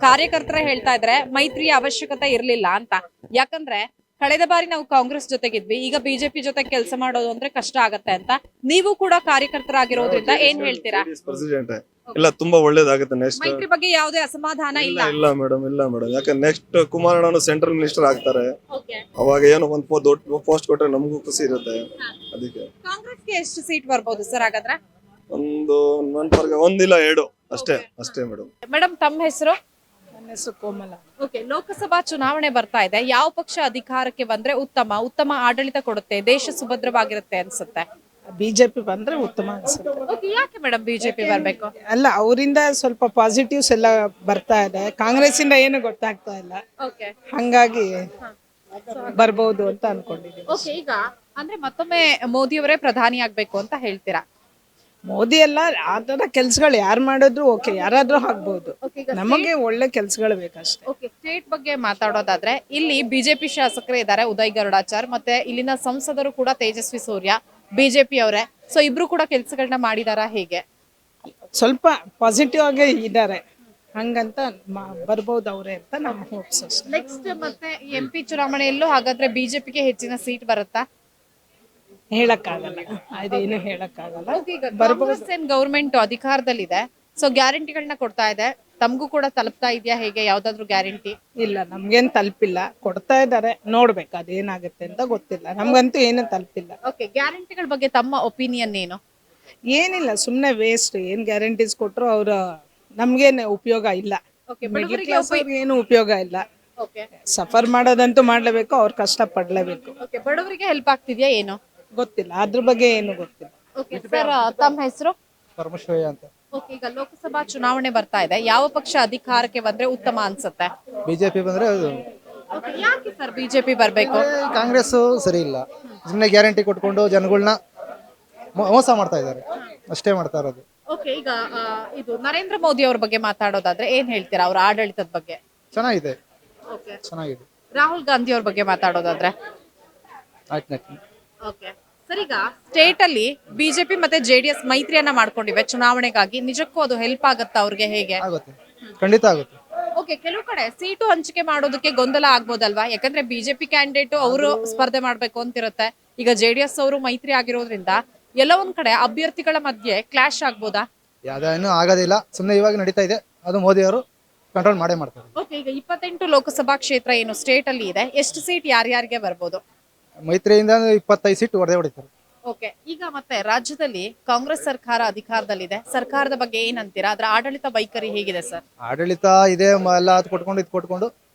ಕಾರ್ಯಕರ್ತರೇ ಹೇಳ್ತಾ ಇದ್ರೆ ಮೈತ್ರಿಯ ಅವಶ್ಯಕತೆ ಇರ್ಲಿಲ್ಲ ಅಂತ. ಯಾಕಂದ್ರೆ ಕಳೆದ ಬಾರಿ ನಾವು ಕಾಂಗ್ರೆಸ್ ಜೊತೆಗಿದ್ವಿ, ಈಗ ಬಿಜೆಪಿ ಜೊತೆ ಕೆಲಸ ಮಾಡೋದು ಅಂದ್ರೆ ಕಷ್ಟ ಆಗತ್ತೆ ಅಂತ. ನೀವು ಕೂಡ ಕಾರ್ಯಕರ್ತರಾಗಿರೋದ್ರಿಂದ ಏನ್ ಹೇಳ್ತೀರಾ? ಪ್ರೆಸಿಡೆಂಟ್ ಇಲ್ಲ, ತುಂಬಾ ಒಳ್ಳೇದಾಗುತ್ತೆ. ನೆಕ್ಸ್ಟ್ ಮೈತ್ರಿ ಬಗ್ಗೆ ಯಾವುದೇ ಅಸಮಾಧಾನ ಇಲ್ಲ? ಇಲ್ಲ ಮೇಡಮ್, ಇಲ್ಲ ಮೇಡಮ್. ಯಾಕಂದ್ರೆ ನೆಕ್ಸ್ಟ್ ಕುಮಾರಣ್ಣ ಸೆಂಟ್ರಲ್ ಮಿನಿಸ್ಟರ್ ಆಗ್ತಾರೆ. ಓಕೆ, ಅವಾಗ ಏನೋ ಒಂದು ದೊಡ್ಡ ಪೋಸ್ಟ್ ಕೊಟ್ರೆ ನಮಗೂ ಖುಷಿ ಇರುತ್ತೆ. ಅದಕ್ಕೆ ಕಾಂಗ್ರೆಸ್ಗೆ ಎಷ್ಟು ಸೀಟ್ ಬರ್ಬೋದು ಸರ್ ಹಾಗಾದ್ರೆ? ಒಂದು ನೆನಪರ್ಗೆ 1 ಇಲ್ಲ 2 ಅಷ್ಟೇ ಮೇಡಮ್. ಮೇಡಮ್, ತಮ್ಮ ಹೆಸರು? ನನ್ನ ಹೆಸರು ಕೋಮಲ. ಓಕೆ, ಲೋಕಸಭಾ ಚುನಾವಣೆ ಬರ್ತಾ ಇದೆ. ಯಾವ ಪಕ್ಷ ಅಧಿಕಾರಕ್ಕೆ ಬಂದ್ರೆ ಉತ್ತಮ ಆಡಳಿತ ಕೊಡುತ್ತೆ, ದೇಶ ಸುಭದ್ರವಾಗಿರುತ್ತೆ ಅನ್ಸುತ್ತೆ? ಬಿಜೆಪಿ ಬಂದ್ರೆ ಉತ್ತಮ ಅನ್ಸುತ್ತೆ. ಓಕೆ, ಯಾಕೆ ಮೇಡಮ್ ಬಿಜೆಪಿ ಬರ್ಬೇಕು? ಅಲ್ಲ, ಅವರಿಂದ ಸ್ವಲ್ಪ ಪಾಸಿಟಿವ್ಸ್ ಎಲ್ಲ ಬರ್ತಾ ಇದೆ. ಕಾಂಗ್ರೆಸ್ ಇಂದ ಏನು ಗೊತ್ತಾಗ್ತಾ ಇಲ್ಲ, ಓಕೆ ಹಂಗಾಗಿ ಬರ್ಬೋದು ಅಂತ ಅನ್ಕೊಂಡಿದೀವಿ. ಓಕೆ, ಈಗ ಅಂದ್ರೆ ಮತ್ತೊಮ್ಮೆ ಮೋದಿ ಅವರೇ ಪ್ರಧಾನಿ ಆಗ್ಬೇಕು ಅಂತ ಹೇಳ್ತೀರಾ? ಮೋದಿ ಎಲ್ಲ ಆ ತರ ಕೆಲ್ಸಗಳು ಯಾರು ಮಾಡಿದ್ರು ಓಕೆ, ಯಾರಾದ್ರೂ ಆಗ್ಬೋದು. ನಮಗೆ ಒಳ್ಳೆ ಕೆಲ್ಸಗಳು ಬೇಕಷ್ಟೇ. ಓಕೆ, ಸ್ಟೇಟ್ ಬಗ್ಗೆ ಮಾತಾಡೋದಾದ್ರೆ ಇಲ್ಲಿ ಬಿಜೆಪಿ ಶಾಸಕರು ಇದ್ದಾರೆ, ಉದಯ್ ಗರುಡಾಚಾರ್, ಮತ್ತೆ ಇಲ್ಲಿನ ಸಂಸದರು ಕೂಡ ತೇಜಸ್ವಿ ಸೂರ್ಯ ಬಿಜೆಪಿ ಅವರೇ. ಸೊ ಇಬ್ರು ಕೂಡ ಕೆಲ್ಸಗಳನ್ನ ಮಾಡಿದಾರ ಹೇಗೆ? ಸ್ವಲ್ಪ ಪಾಸಿಟಿವ್ ಆಗಿ ಇದ್ದಾರೆ, ಹಂಗಂತ ಬರ್ಬೋದು ಅವ್ರೆ ಅಂತ ನಮ್ಮ ಹೋಪ್ಸ್ ಅಷ್ಟೇ. ನೆಕ್ಸ್ಟ್ ಮತ್ತೆ MP ಚುನಾವಣೆಯಲ್ಲೂ ಹಾಗಾದ್ರೆ ಬಿಜೆಪಿಗೆ ಹೆಚ್ಚಿನ ಸೀಟ್ ಬರುತ್ತಾ? ಹೇಳಕ್ಕಾಗಲ್ಲ, ಅದೇನು ಹೇಳಕ್ಕಾಗಲ್ಲ. ಕಾಂಗ್ರೆಸ್ ಏನ್ ಗೌರ್ಮೆಂಟ್ ಅಧಿಕಾರದಲ್ಲಿದೆ, ಸೊ ಗ್ಯಾರಂಟಿಗಳನ್ನ ಕೊಡ್ತಾ ಇದೆ, ತಮಗೂ ಕೂಡ ತಲುಪ್ತಾ ಇದೆಯಾ ಹೇಗೆ ಯಾವ್ದಾದ್ರು ಗ್ಯಾರಂಟಿ? ಇಲ್ಲ, ನಮ್ಗೇನ್ ತಲುಪಿಲ್ಲ. ಕೊಡ್ತಾ ಇದ್ದಾರೆ, ನೋಡ್ಬೇಕು ಅದೇನಾಗುತ್ತೆ ಅಂತ ಗೊತ್ತಿಲ್ಲ. ನಮ್ಗಂತೂ ಏನು ತಲುಪಿಲ್ಲ. ಓಕೆ, ಗ್ಯಾರಂಟಿಗಳ ಬಗ್ಗೆ ತಮ್ಮ ಒಪಿನಿಯನ್ ಏನು? ಏನಿಲ್ಲ, ಸುಮ್ನೆ ವೇಸ್ಟ್. ಏನ್ ಗ್ಯಾರಂಟೀಸ್ ಕೊಟ್ರು ಅವ್ರ ನಮ್ಗೇನು ಉಪಯೋಗ ಇಲ್ಲ. ಮಿಡಲ್ ಕ್ಲಾಸ್ ಅವ್ರಿಗೆ ಏನು ಉಪಯೋಗ ಇಲ್ಲ. ಸಫರ್ ಮಾಡೋದಂತೂ ಮಾಡ್ಲೇಬೇಕು, ಅವ್ರು ಕಷ್ಟ ಪಡ್ಲೇಬೇಕು. ಬಡವರಿಗೆ ಹೆಲ್ಪ್ ಆಗ್ತಿದ್ಯಾ ಏನು? ಗೊತ್ತಿಲ್ಲ, ಅದ್ರ ಬಗ್ಗೆ ಏನು ಗೊತ್ತಿಲ್ಲ. ಸರ್, ತಮ್ಮ ಹೆಸರು? ಪರಮೇಶ್ವರಯ್ಯ ಅಂತ. ಓಕೆ, ಈಗ ಲೋಕಸಭಾ ಚುನಾವಣೆ ಬರ್ತಾ ಇದೆ. ಯಾವ ಪಕ್ಷ ಅಧಿಕಾರಕ್ಕೆ ಬಂದ್ರೆ ಉತ್ತಮ ಅನ್ಸುತ್ತೆ? ಬಿಜೆಪಿ ಬಂದ್ರೆ ಯಾಕೆ ಸರ್ ಬಿಜೆಪಿ ಬರ್ಬೇಕು? ಕಾಂಗ್ರೆಸ್ ಸರಿ ಇಲ್ಲ. ಸುಮ್ಮನೆ ಗ್ಯಾರಂಟಿ ಕೊಟ್ಕೊಂಡು ಜನಗಳನ್ನ ಮೋಸ ಮಾಡ್ತಾ ಇದ್ದಾರೆ, ಅಷ್ಟೇ ಮಾಡ್ತಾ ಇರೋದು. ಓಕೆ, ಈಗ ಇದು ನರೇಂದ್ರ ಮೋದಿ ಅವ್ರ ಬಗ್ಗೆ ಮಾತಾಡೋದಾದ್ರೆ ಏನ್ ಹೇಳ್ತೀರಾ, ಅವ್ರ ಆಡಳಿತದ ಬಗ್ಗೆ? ಚೆನ್ನಾಗಿದೆ, ಓಕೆ. ಚೆನ್ನಾಗಿದೆ. ರಾಹುಲ್ ಗಾಂಧಿ ಅವ್ರ ಬಗ್ಗೆ ಮಾತಾಡೋದಾದ್ರೆ? ಆಯ್ತು. ಓಕೆ ಸರ್, ಈಗ ಸ್ಟೇಟ್ ಅಲ್ಲಿ ಬಿಜೆಪಿ ಮತ್ತೆ ಜೆಡಿಎಸ್ ಮೈತ್ರಿಯನ್ನ ಮಾಡ್ಕೊಂಡಿವೆ ಚುನಾವಣೆಗಾಗಿ. ನಿಜಕ್ಕೂ ಅದು ಹೆಲ್ಪ್ ಆಗುತ್ತಾ ಅವ್ರಿಗೆ ಹೇಗೆ? ಆಗುತ್ತೆ, ಖಂಡಿತ ಆಗುತ್ತೆ. ಓಕೆ, ಕೆಲವು ಕಡೆ ಸೀಟು ಹಂಚಿಕೆ ಮಾಡೋದಕ್ಕೆ ಗೊಂದಲ ಆಗ್ಬೋದಲ್ವಾ? ಯಾಕಂದ್ರೆ ಬಿಜೆಪಿ ಕ್ಯಾಂಡಿಡೇಟ್ ಅವರು ಸ್ಪರ್ಧೆ ಮಾಡ್ಬೇಕು ಅಂತಿರುತ್ತೆ, ಈಗ ಜೆಡಿಎಸ್ ಅವರು ಮೈತ್ರಿ ಆಗಿರೋದ್ರಿಂದ ಎಲ್ಲ ಒಂದ್ ಕಡೆ ಅಭ್ಯರ್ಥಿಗಳ ಮಧ್ಯೆ ಕ್ಲಾಶ್ ಆಗ್ಬೋದಾ? ಯಾವ್ದೇನು ಆಗೋದಿಲ್ಲ, ಸುಮ್ಮನೆ ಇವಾಗ ನಡೀತಾ ಇದೆ. ಅದು ಮೋದಿ ಅವರು ಕಂಟ್ರೋಲ್ ಮಾಡೇ ಮಾಡ್ತಾರೆ. ಓಕೆ, ಈಗ 28 ಲೋಕಸಭಾ ಕ್ಷೇತ್ರ ಏನು ಸ್ಟೇಟ್ ಅಲ್ಲಿ ಇದೆ, ಎಷ್ಟು ಸೀಟ್ ಯಾರ್ಯಾರಿಗೆ ಬರ್ಬೋದು? ಮೈತ್ರಿಯಿಂದ 25 ಸೀಟ್ ಹೊಡೆದಿದ್ದಾರೆ. ಓಕೆ, ಈಗ ಮತ್ತೆ ರಾಜ್ಯದಲ್ಲಿ ಕಾಂಗ್ರೆಸ್ ಸರ್ಕಾರ ಅಧಿಕಾರದಲ್ಲಿದೆ. ಸರ್ಕಾರದ ಬಗ್ಗೆ ಏನಂತೀರಾ? ಅದರ ಆಡಳಿತ ವೈಖರಿ ಹೇಗಿದೆ ಸರ್? ಆಡಳಿತ ಇದೆ, ಎಲ್ಲ ಅದು ಕೊಟ್ಕೊಂಡು ಇದು ಕೊಟ್ಕೊಂಡು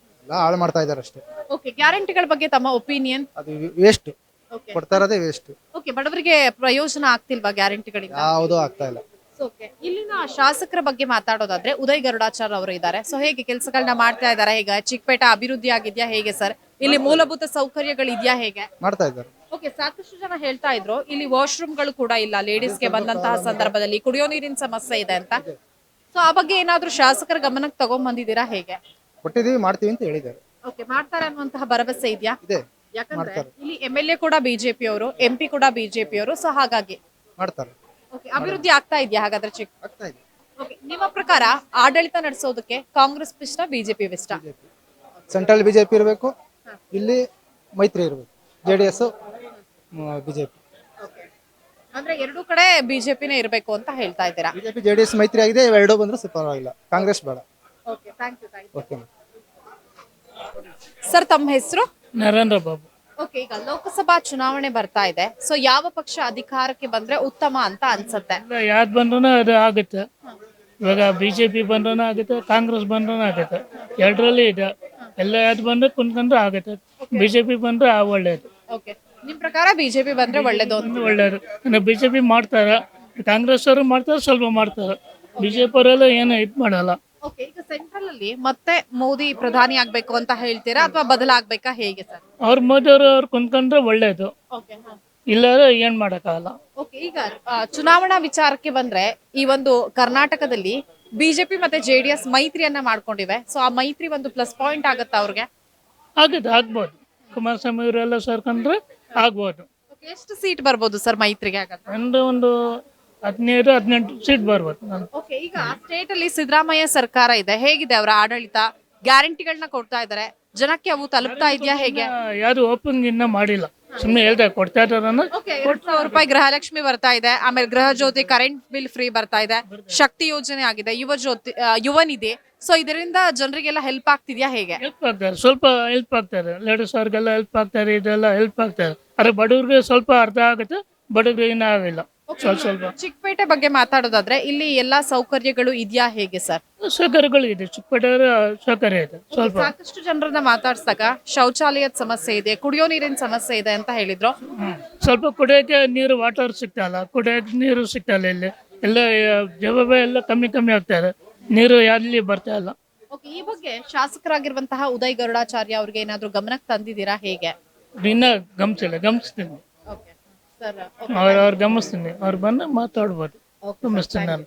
ಎಲ್ಲ ಹಾಳು ಮಾಡ್ತಾ ಇದ್ದಾರೆ ಅಷ್ಟೇ. ಓಕೆ, ಗ್ಯಾರಂಟಿಗಳ ಬಗ್ಗೆ ತಮ್ಮ ಒಪಿನಿಯನ್? ಅದು ವೇಸ್ಟ್, ಕೊಡ್ತಾ ಇರೋದೇ ವೇಸ್ಟ್. ಓಕೆ, ಬಡವರಿಗೆ ಪ್ರಯೋಜನ ಆಗ್ತಿಲ್ವಾ ಗ್ಯಾರಂಟಿಗಳಿಂದ? ಯಾವುದೂ ಆಗ್ತಾ ಇಲ್ಲ. ಓಕೆ, ಇಲ್ಲಿನ ಶಾಸಕರ ಬಗ್ಗೆ ಮಾತಾಡೋದಾದ್ರೆ ಉದಯ್ ಗರುಡಾಚಾರ್ ಅವರು ಇದ್ದಾರೆ. ಸೊ ಹೇಗೆ ಕೆಲಸಗಳನ್ನ ಮಾಡ್ತಾ ಇದ್ದಾರೆ? ಈಗ ಚಿಕ್ಕಪೇಟೆ ಅಭಿವೃದ್ಧಿ ಆಗಿದ್ಯಾ ಹೇಗೆ ಸರ್? ಇಲ್ಲಿ ಮೂಲಭೂತ ಸೌಕರ್ಯಗಳಿದ್ಯಾ ಹೇಗೆ? ಮಾಡ್ತಾ ಇದ್ದಾರೆ. ಓಕೆ, ಸಾಕಷ್ಟು ಜನ ಹೇಳ್ತಾ ಇದ್ರು ಇಲ್ಲಿ ವಾಶ್ರೂಮ್ಗಳು ಕೂಡ ಇಲ್ಲ ಲೇಡೀಸ್ಗೆ ಬಂದಂತಹ ಸಂದರ್ಭದಲ್ಲಿ, ಕುಡಿಯೋ ನೀರಿನ ಸಮಸ್ಯೆ ಇದೆ ಅಂತ. ಸೊ ಆ ಬಗ್ಗೆ ಏನಾದ್ರೂ ಶಾಸಕರ ಗಮನಕ್ಕೆ ತಗೊಂಡ್ ಬಂದಿದ್ದೀರಾ ಹೇಗೆ? ಕೊಟ್ಟಿದೀವಿ, ಮಾಡ್ತೀವಿ ಅಂತ ಹೇಳಿದ್ದಾರೆ. ಓಕೆ, ಮಾಡ್ತಾರೆ ಅನ್ನುವಂತಹ ಭರವಸೆ ಇದೆಯಾ? ಇದೆ, ಯಾಕಂದ್ರೆ ಇಲ್ಲಿ MLA ಕೂಡ ಬಿಜೆಪಿ ಅವರು, MP ಕೂಡ ಬಿಜೆಪಿ ಅವರು, ಸೊ ಹಾಗಾಗಿ ಮಾಡ್ತಾರೆ. ಓಕೆ, ಅಭಿವೃದ್ಧಿ ಆಗ್ತಾ ಇದೆಯಾ ಹಾಗಾದ್ರೆ ಆಗ್ತಾ ಇದೆ. ಓಕೆ, ನಿಮ್ಮ ಪ್ರಕಾರ ಆಡಳಿತ ನಡೆಸೋದಕ್ಕೆ Congress best BJP best? Central BJP ಇರಬೇಕು, ಇಲ್ಲಿ ಮೈತ್ರಿ ಇರಬೇಕು, JDS ಬಿಜೆಪಿ. ಅಂದ್ರೆ ಎರಡೂ ಕಡೆ ಬಿಜೆಪಿನೇ ಇರಬೇಕು ಅಂತ ಹೇಳ್ತಾ ಇದ್ದೀರಾ. ಬಿಜೆಪಿ JDS ಮೈತ್ರಿ ಆಗಿದೆ, ಇವೆರಡೂ ಬಂದ್ರೆ ಪರವಾಗಿಲ್ಲ, ಕಾಂಗ್ರೆಸ್ ಬೇಡ. Okay, thank you. Okay. Sir, ತಮ್ಮ ಹೆಸರು? ನರೇಂದ್ರ ಬಾಬು. ಓಕೆ, ಈಗ ಲೋಕಸಭಾ ಚುನಾವಣೆ ಬರ್ತಾ ಇದೆ. ಸೊ ಯಾವ ಪಕ್ಷ ಅಧಿಕಾರಕ್ಕೆ ಬಂದ್ರೆ ಉತ್ತಮ ಅಂತ ಅನ್ಸುತ್ತೆ? ಯಾವ್ದು ಬಂದ್ರೂ ಅದು ಆಗುತ್ತೆ. ಇವಾಗ ಬಿಜೆಪಿ ಬಂದ್ರೂ ಆಗುತ್ತೆ, ಕಾಂಗ್ರೆಸ್ ಬಂದ್ರೂ ಆಗುತ್ತೆ, ಎರಡರಲ್ಲಿ ಇದೆ. ಎಲ್ಲ ಯಾವ್ದು ಬಂದ್ರೆ ಕುಂತ್ಕೊಂಡ್ರೆ ಆಗುತ್ತೆ. ಬಿಜೆಪಿ ಬಂದ್ರೆ ಒಳ್ಳೇದು. ಓಕೆ, ನಿಮ್ ಪ್ರಕಾರ ಬಿಜೆಪಿ ಬಂದ್ರೆ ಒಳ್ಳೇದು ಅಂತ? ಒಳ್ಳೇದು. ಬಿಜೆಪಿ ಮಾಡ್ತಾರೆ, ಕಾಂಗ್ರೆಸ್ ಅವರು ಮಾಡ್ತಾರೆ, ಸ್ವಲ್ಪ ಮಾಡ್ತಾರೆ. ಬಿಜೆಪಿ ಅವರೆಲ್ಲ ಏನು ಇದು ಮಾಡಲ್ಲ. ಓಕೆ, ಈಗ ಸೆಂಟ್ರಲ್ ಅಲ್ಲಿ ಮತ್ತೆ ಮೋದಿ ಪ್ರಧಾನಿ ಆಗ್ಬೇಕು ಅಂತ ಹೇಳ್ತೀರಾ ಅಥವಾ ಬದಲಾಗ್ಬೇಕಾ, ಹೇಗೆ ಸರ್? ಮೋದಿ ಅವ್ರು ಕುಂತ್ಕೊಂಡ್ರೆ ಒಳ್ಳೇದು, ಓಕೆ, ಇಲ್ಲಾದ್ರೆ ಏನ್ ಮಾಡಕ್ಕಾಗಲ್ಲ. ಓಕೆ, ಈಗ ಚುನಾವಣಾ ವಿಚಾರಕ್ಕೆ ಬಂದ್ರೆ ಈ ಒಂದು ಕರ್ನಾಟಕದಲ್ಲಿ ಬಿಜೆಪಿ ಮತ್ತೆ JDS ಮೈತ್ರಿಯನ್ನ ಮಾಡ್ಕೊಂಡಿವೆ. ಸೊ ಆ ಮೈತ್ರಿ ಒಂದು ಪ್ಲಸ್ ಪಾಯಿಂಟ್ ಆಗುತ್ತಾ ಅವ್ರಿಗೆ? ಆಗುತ್ತೆ, ಆಗ್ಬೋದು. ಕುಮಾರಸ್ವಾಮಿ ಅವರೆಲ್ಲ ಸೇರ್ಕೊಂಡ್ರೆ ಆಗ್ಬೋದು. ಎಷ್ಟು ಸೀಟ್ ಬರ್ಬೋದು ಸರ್ ಮೈತ್ರಿಗೆ? ಆಗತ್ತೆ ಒಂದು 17-18 ಸೀಟ್ ಬರ್ಬೋದು. ಓಕೆ, ಈಗ ಸ್ಟೇಟ್ ಅಲ್ಲಿ ಸಿದ್ದರಾಮಯ್ಯ ಸರ್ಕಾರ ಇದೆ, ಹೇಗಿದೆ ಅವರ ಆಡಳಿತ? ಗ್ಯಾರಂಟಿಗಳನ್ನ ಕೊಡ್ತಾ ಇದಾರೆ, ಜನಕ್ಕೆ ಅವು ತಲುಪ್ತಾ ಇದೆಯಾ, ಹೇಗೆ? ಯಾರು ಓಪನ್ ಇನ್ನ ಮಾಡಿಲ್ಲ, ಸುಮ್ಮನೆ ಹೇಳ್ದೆ ಕೊಡ್ತಾ ಇದಾರೆ. ಓಕೆ, 2,000 ರೂಪಾಯಿ ಗೃಹಲಕ್ಷ್ಮಿ ಬರ್ತಾ ಇದೆ, ಆಮೇಲೆ ಗೃಹ ಜ್ಯೋತಿ ಕರೆಂಟ್ ಬಿಲ್ ಫ್ರೀ ಬರ್ತಾ ಇದೆ, ಶಕ್ತಿ ಯೋಜನೆ ಆಗಿದೆ, ಯುವ ನಿಧಿ. ಸೊ ಇದರಿಂದ ಜನರಿಗೆಲ್ಲ ಹೆಲ್ಪ್ ಆಗ್ತಿದ್ಯಾ, ಹೇಗೆ? ಹೆಲ್ಪ್ ಆಗ್ತಾರೆ, ಸ್ವಲ್ಪ ಹೆಲ್ಪ್ ಆಗ್ತಾರೆ. ಲೇಡೀಸ್ ಅವ್ರಿಗೆಲ್ಲ ಹೆಲ್ಪ್ ಆಗ್ತಾರೆ, ಇದೆಲ್ಲ ಹೆಲ್ಪ್ ಆಗ್ತಾರೆ. ಆದ್ರೆ ಬಡವ್ರಿಗೆ ಸ್ವಲ್ಪ ಅರ್ಥ ಆಗುತ್ತೆ, ಬಡವ್ರಿಗೆ ಇನ್ನೂ ಆಗಿಲ್ಲ. ಸ್ವಲ್ಪ ಚಿಕ್ಕಪೇಟೆ ಬಗ್ಗೆ ಮಾತಾಡೋದಾದ್ರೆ ಇಲ್ಲಿ ಎಲ್ಲಾ ಸೌಕರ್ಯಗಳು ಇದೆಯಾ, ಹೇಗೆ ಸರ್? ಸೌಕರ್ಯಗಳು ಇದೆ, ಚಿಕ್ಕಪೇಟೆ ಸೌಕರ್ಯ ಇದೆ. ಸ್ವಲ್ಪ ಸಾಕಷ್ಟು ಜನರನ್ನ ಮಾತಾಡ್ಸಾಗ ಶೌಚಾಲಯದ ಸಮಸ್ಯೆ ಇದೆ, ಕುಡಿಯೋ ನೀರಿನ ಸಮಸ್ಯೆ ಇದೆ ಅಂತ ಹೇಳಿದ್ರು. ಸ್ವಲ್ಪ ಕುಡಿಯೋಕೆ ನೀರು, ವಾಟರ್ ಸಿಗ್ತಾಯಿಲ್ಲ, ಕುಡಿಯೋಕೆ ನೀರು ಸಿಗ್ತಾಯಿಲ್ಲ. ಇಲ್ಲಿ ಎಲ್ಲ ಜವಾಬೆ ಎಲ್ಲ ಕಮ್ಮಿ ಆಗ್ತಾರೆ, ನೀರು ಎಲ್ಲಿ ಬರ್ತಾ ಇಲ್ಲ. ಓಕೆ, ಈ ಬಗ್ಗೆ ಶಾಸಕರಾಗಿರುವಂತಹ ಉದಯ್ ಗರುಡಾಚಾರ್ಯ ಅವ್ರಿಗೆ ಏನಾದ್ರು ಗಮನಕ್ಕೆ ತಂದಿದ್ದೀರಾ, ಹೇಗೆ? ಇನ್ನ ಗಮನಿಸ್ತೀನಿ. ಓಕೆ ಸರ್, ಅವ್ರು ಗಮನಿಸ್ತೀನಿ, ಅವ್ರು ಬಂದು ಮಾತಾಡ್ಬೋದು. ಗಮನಿಸ್ತೀನಿ ನಾನು.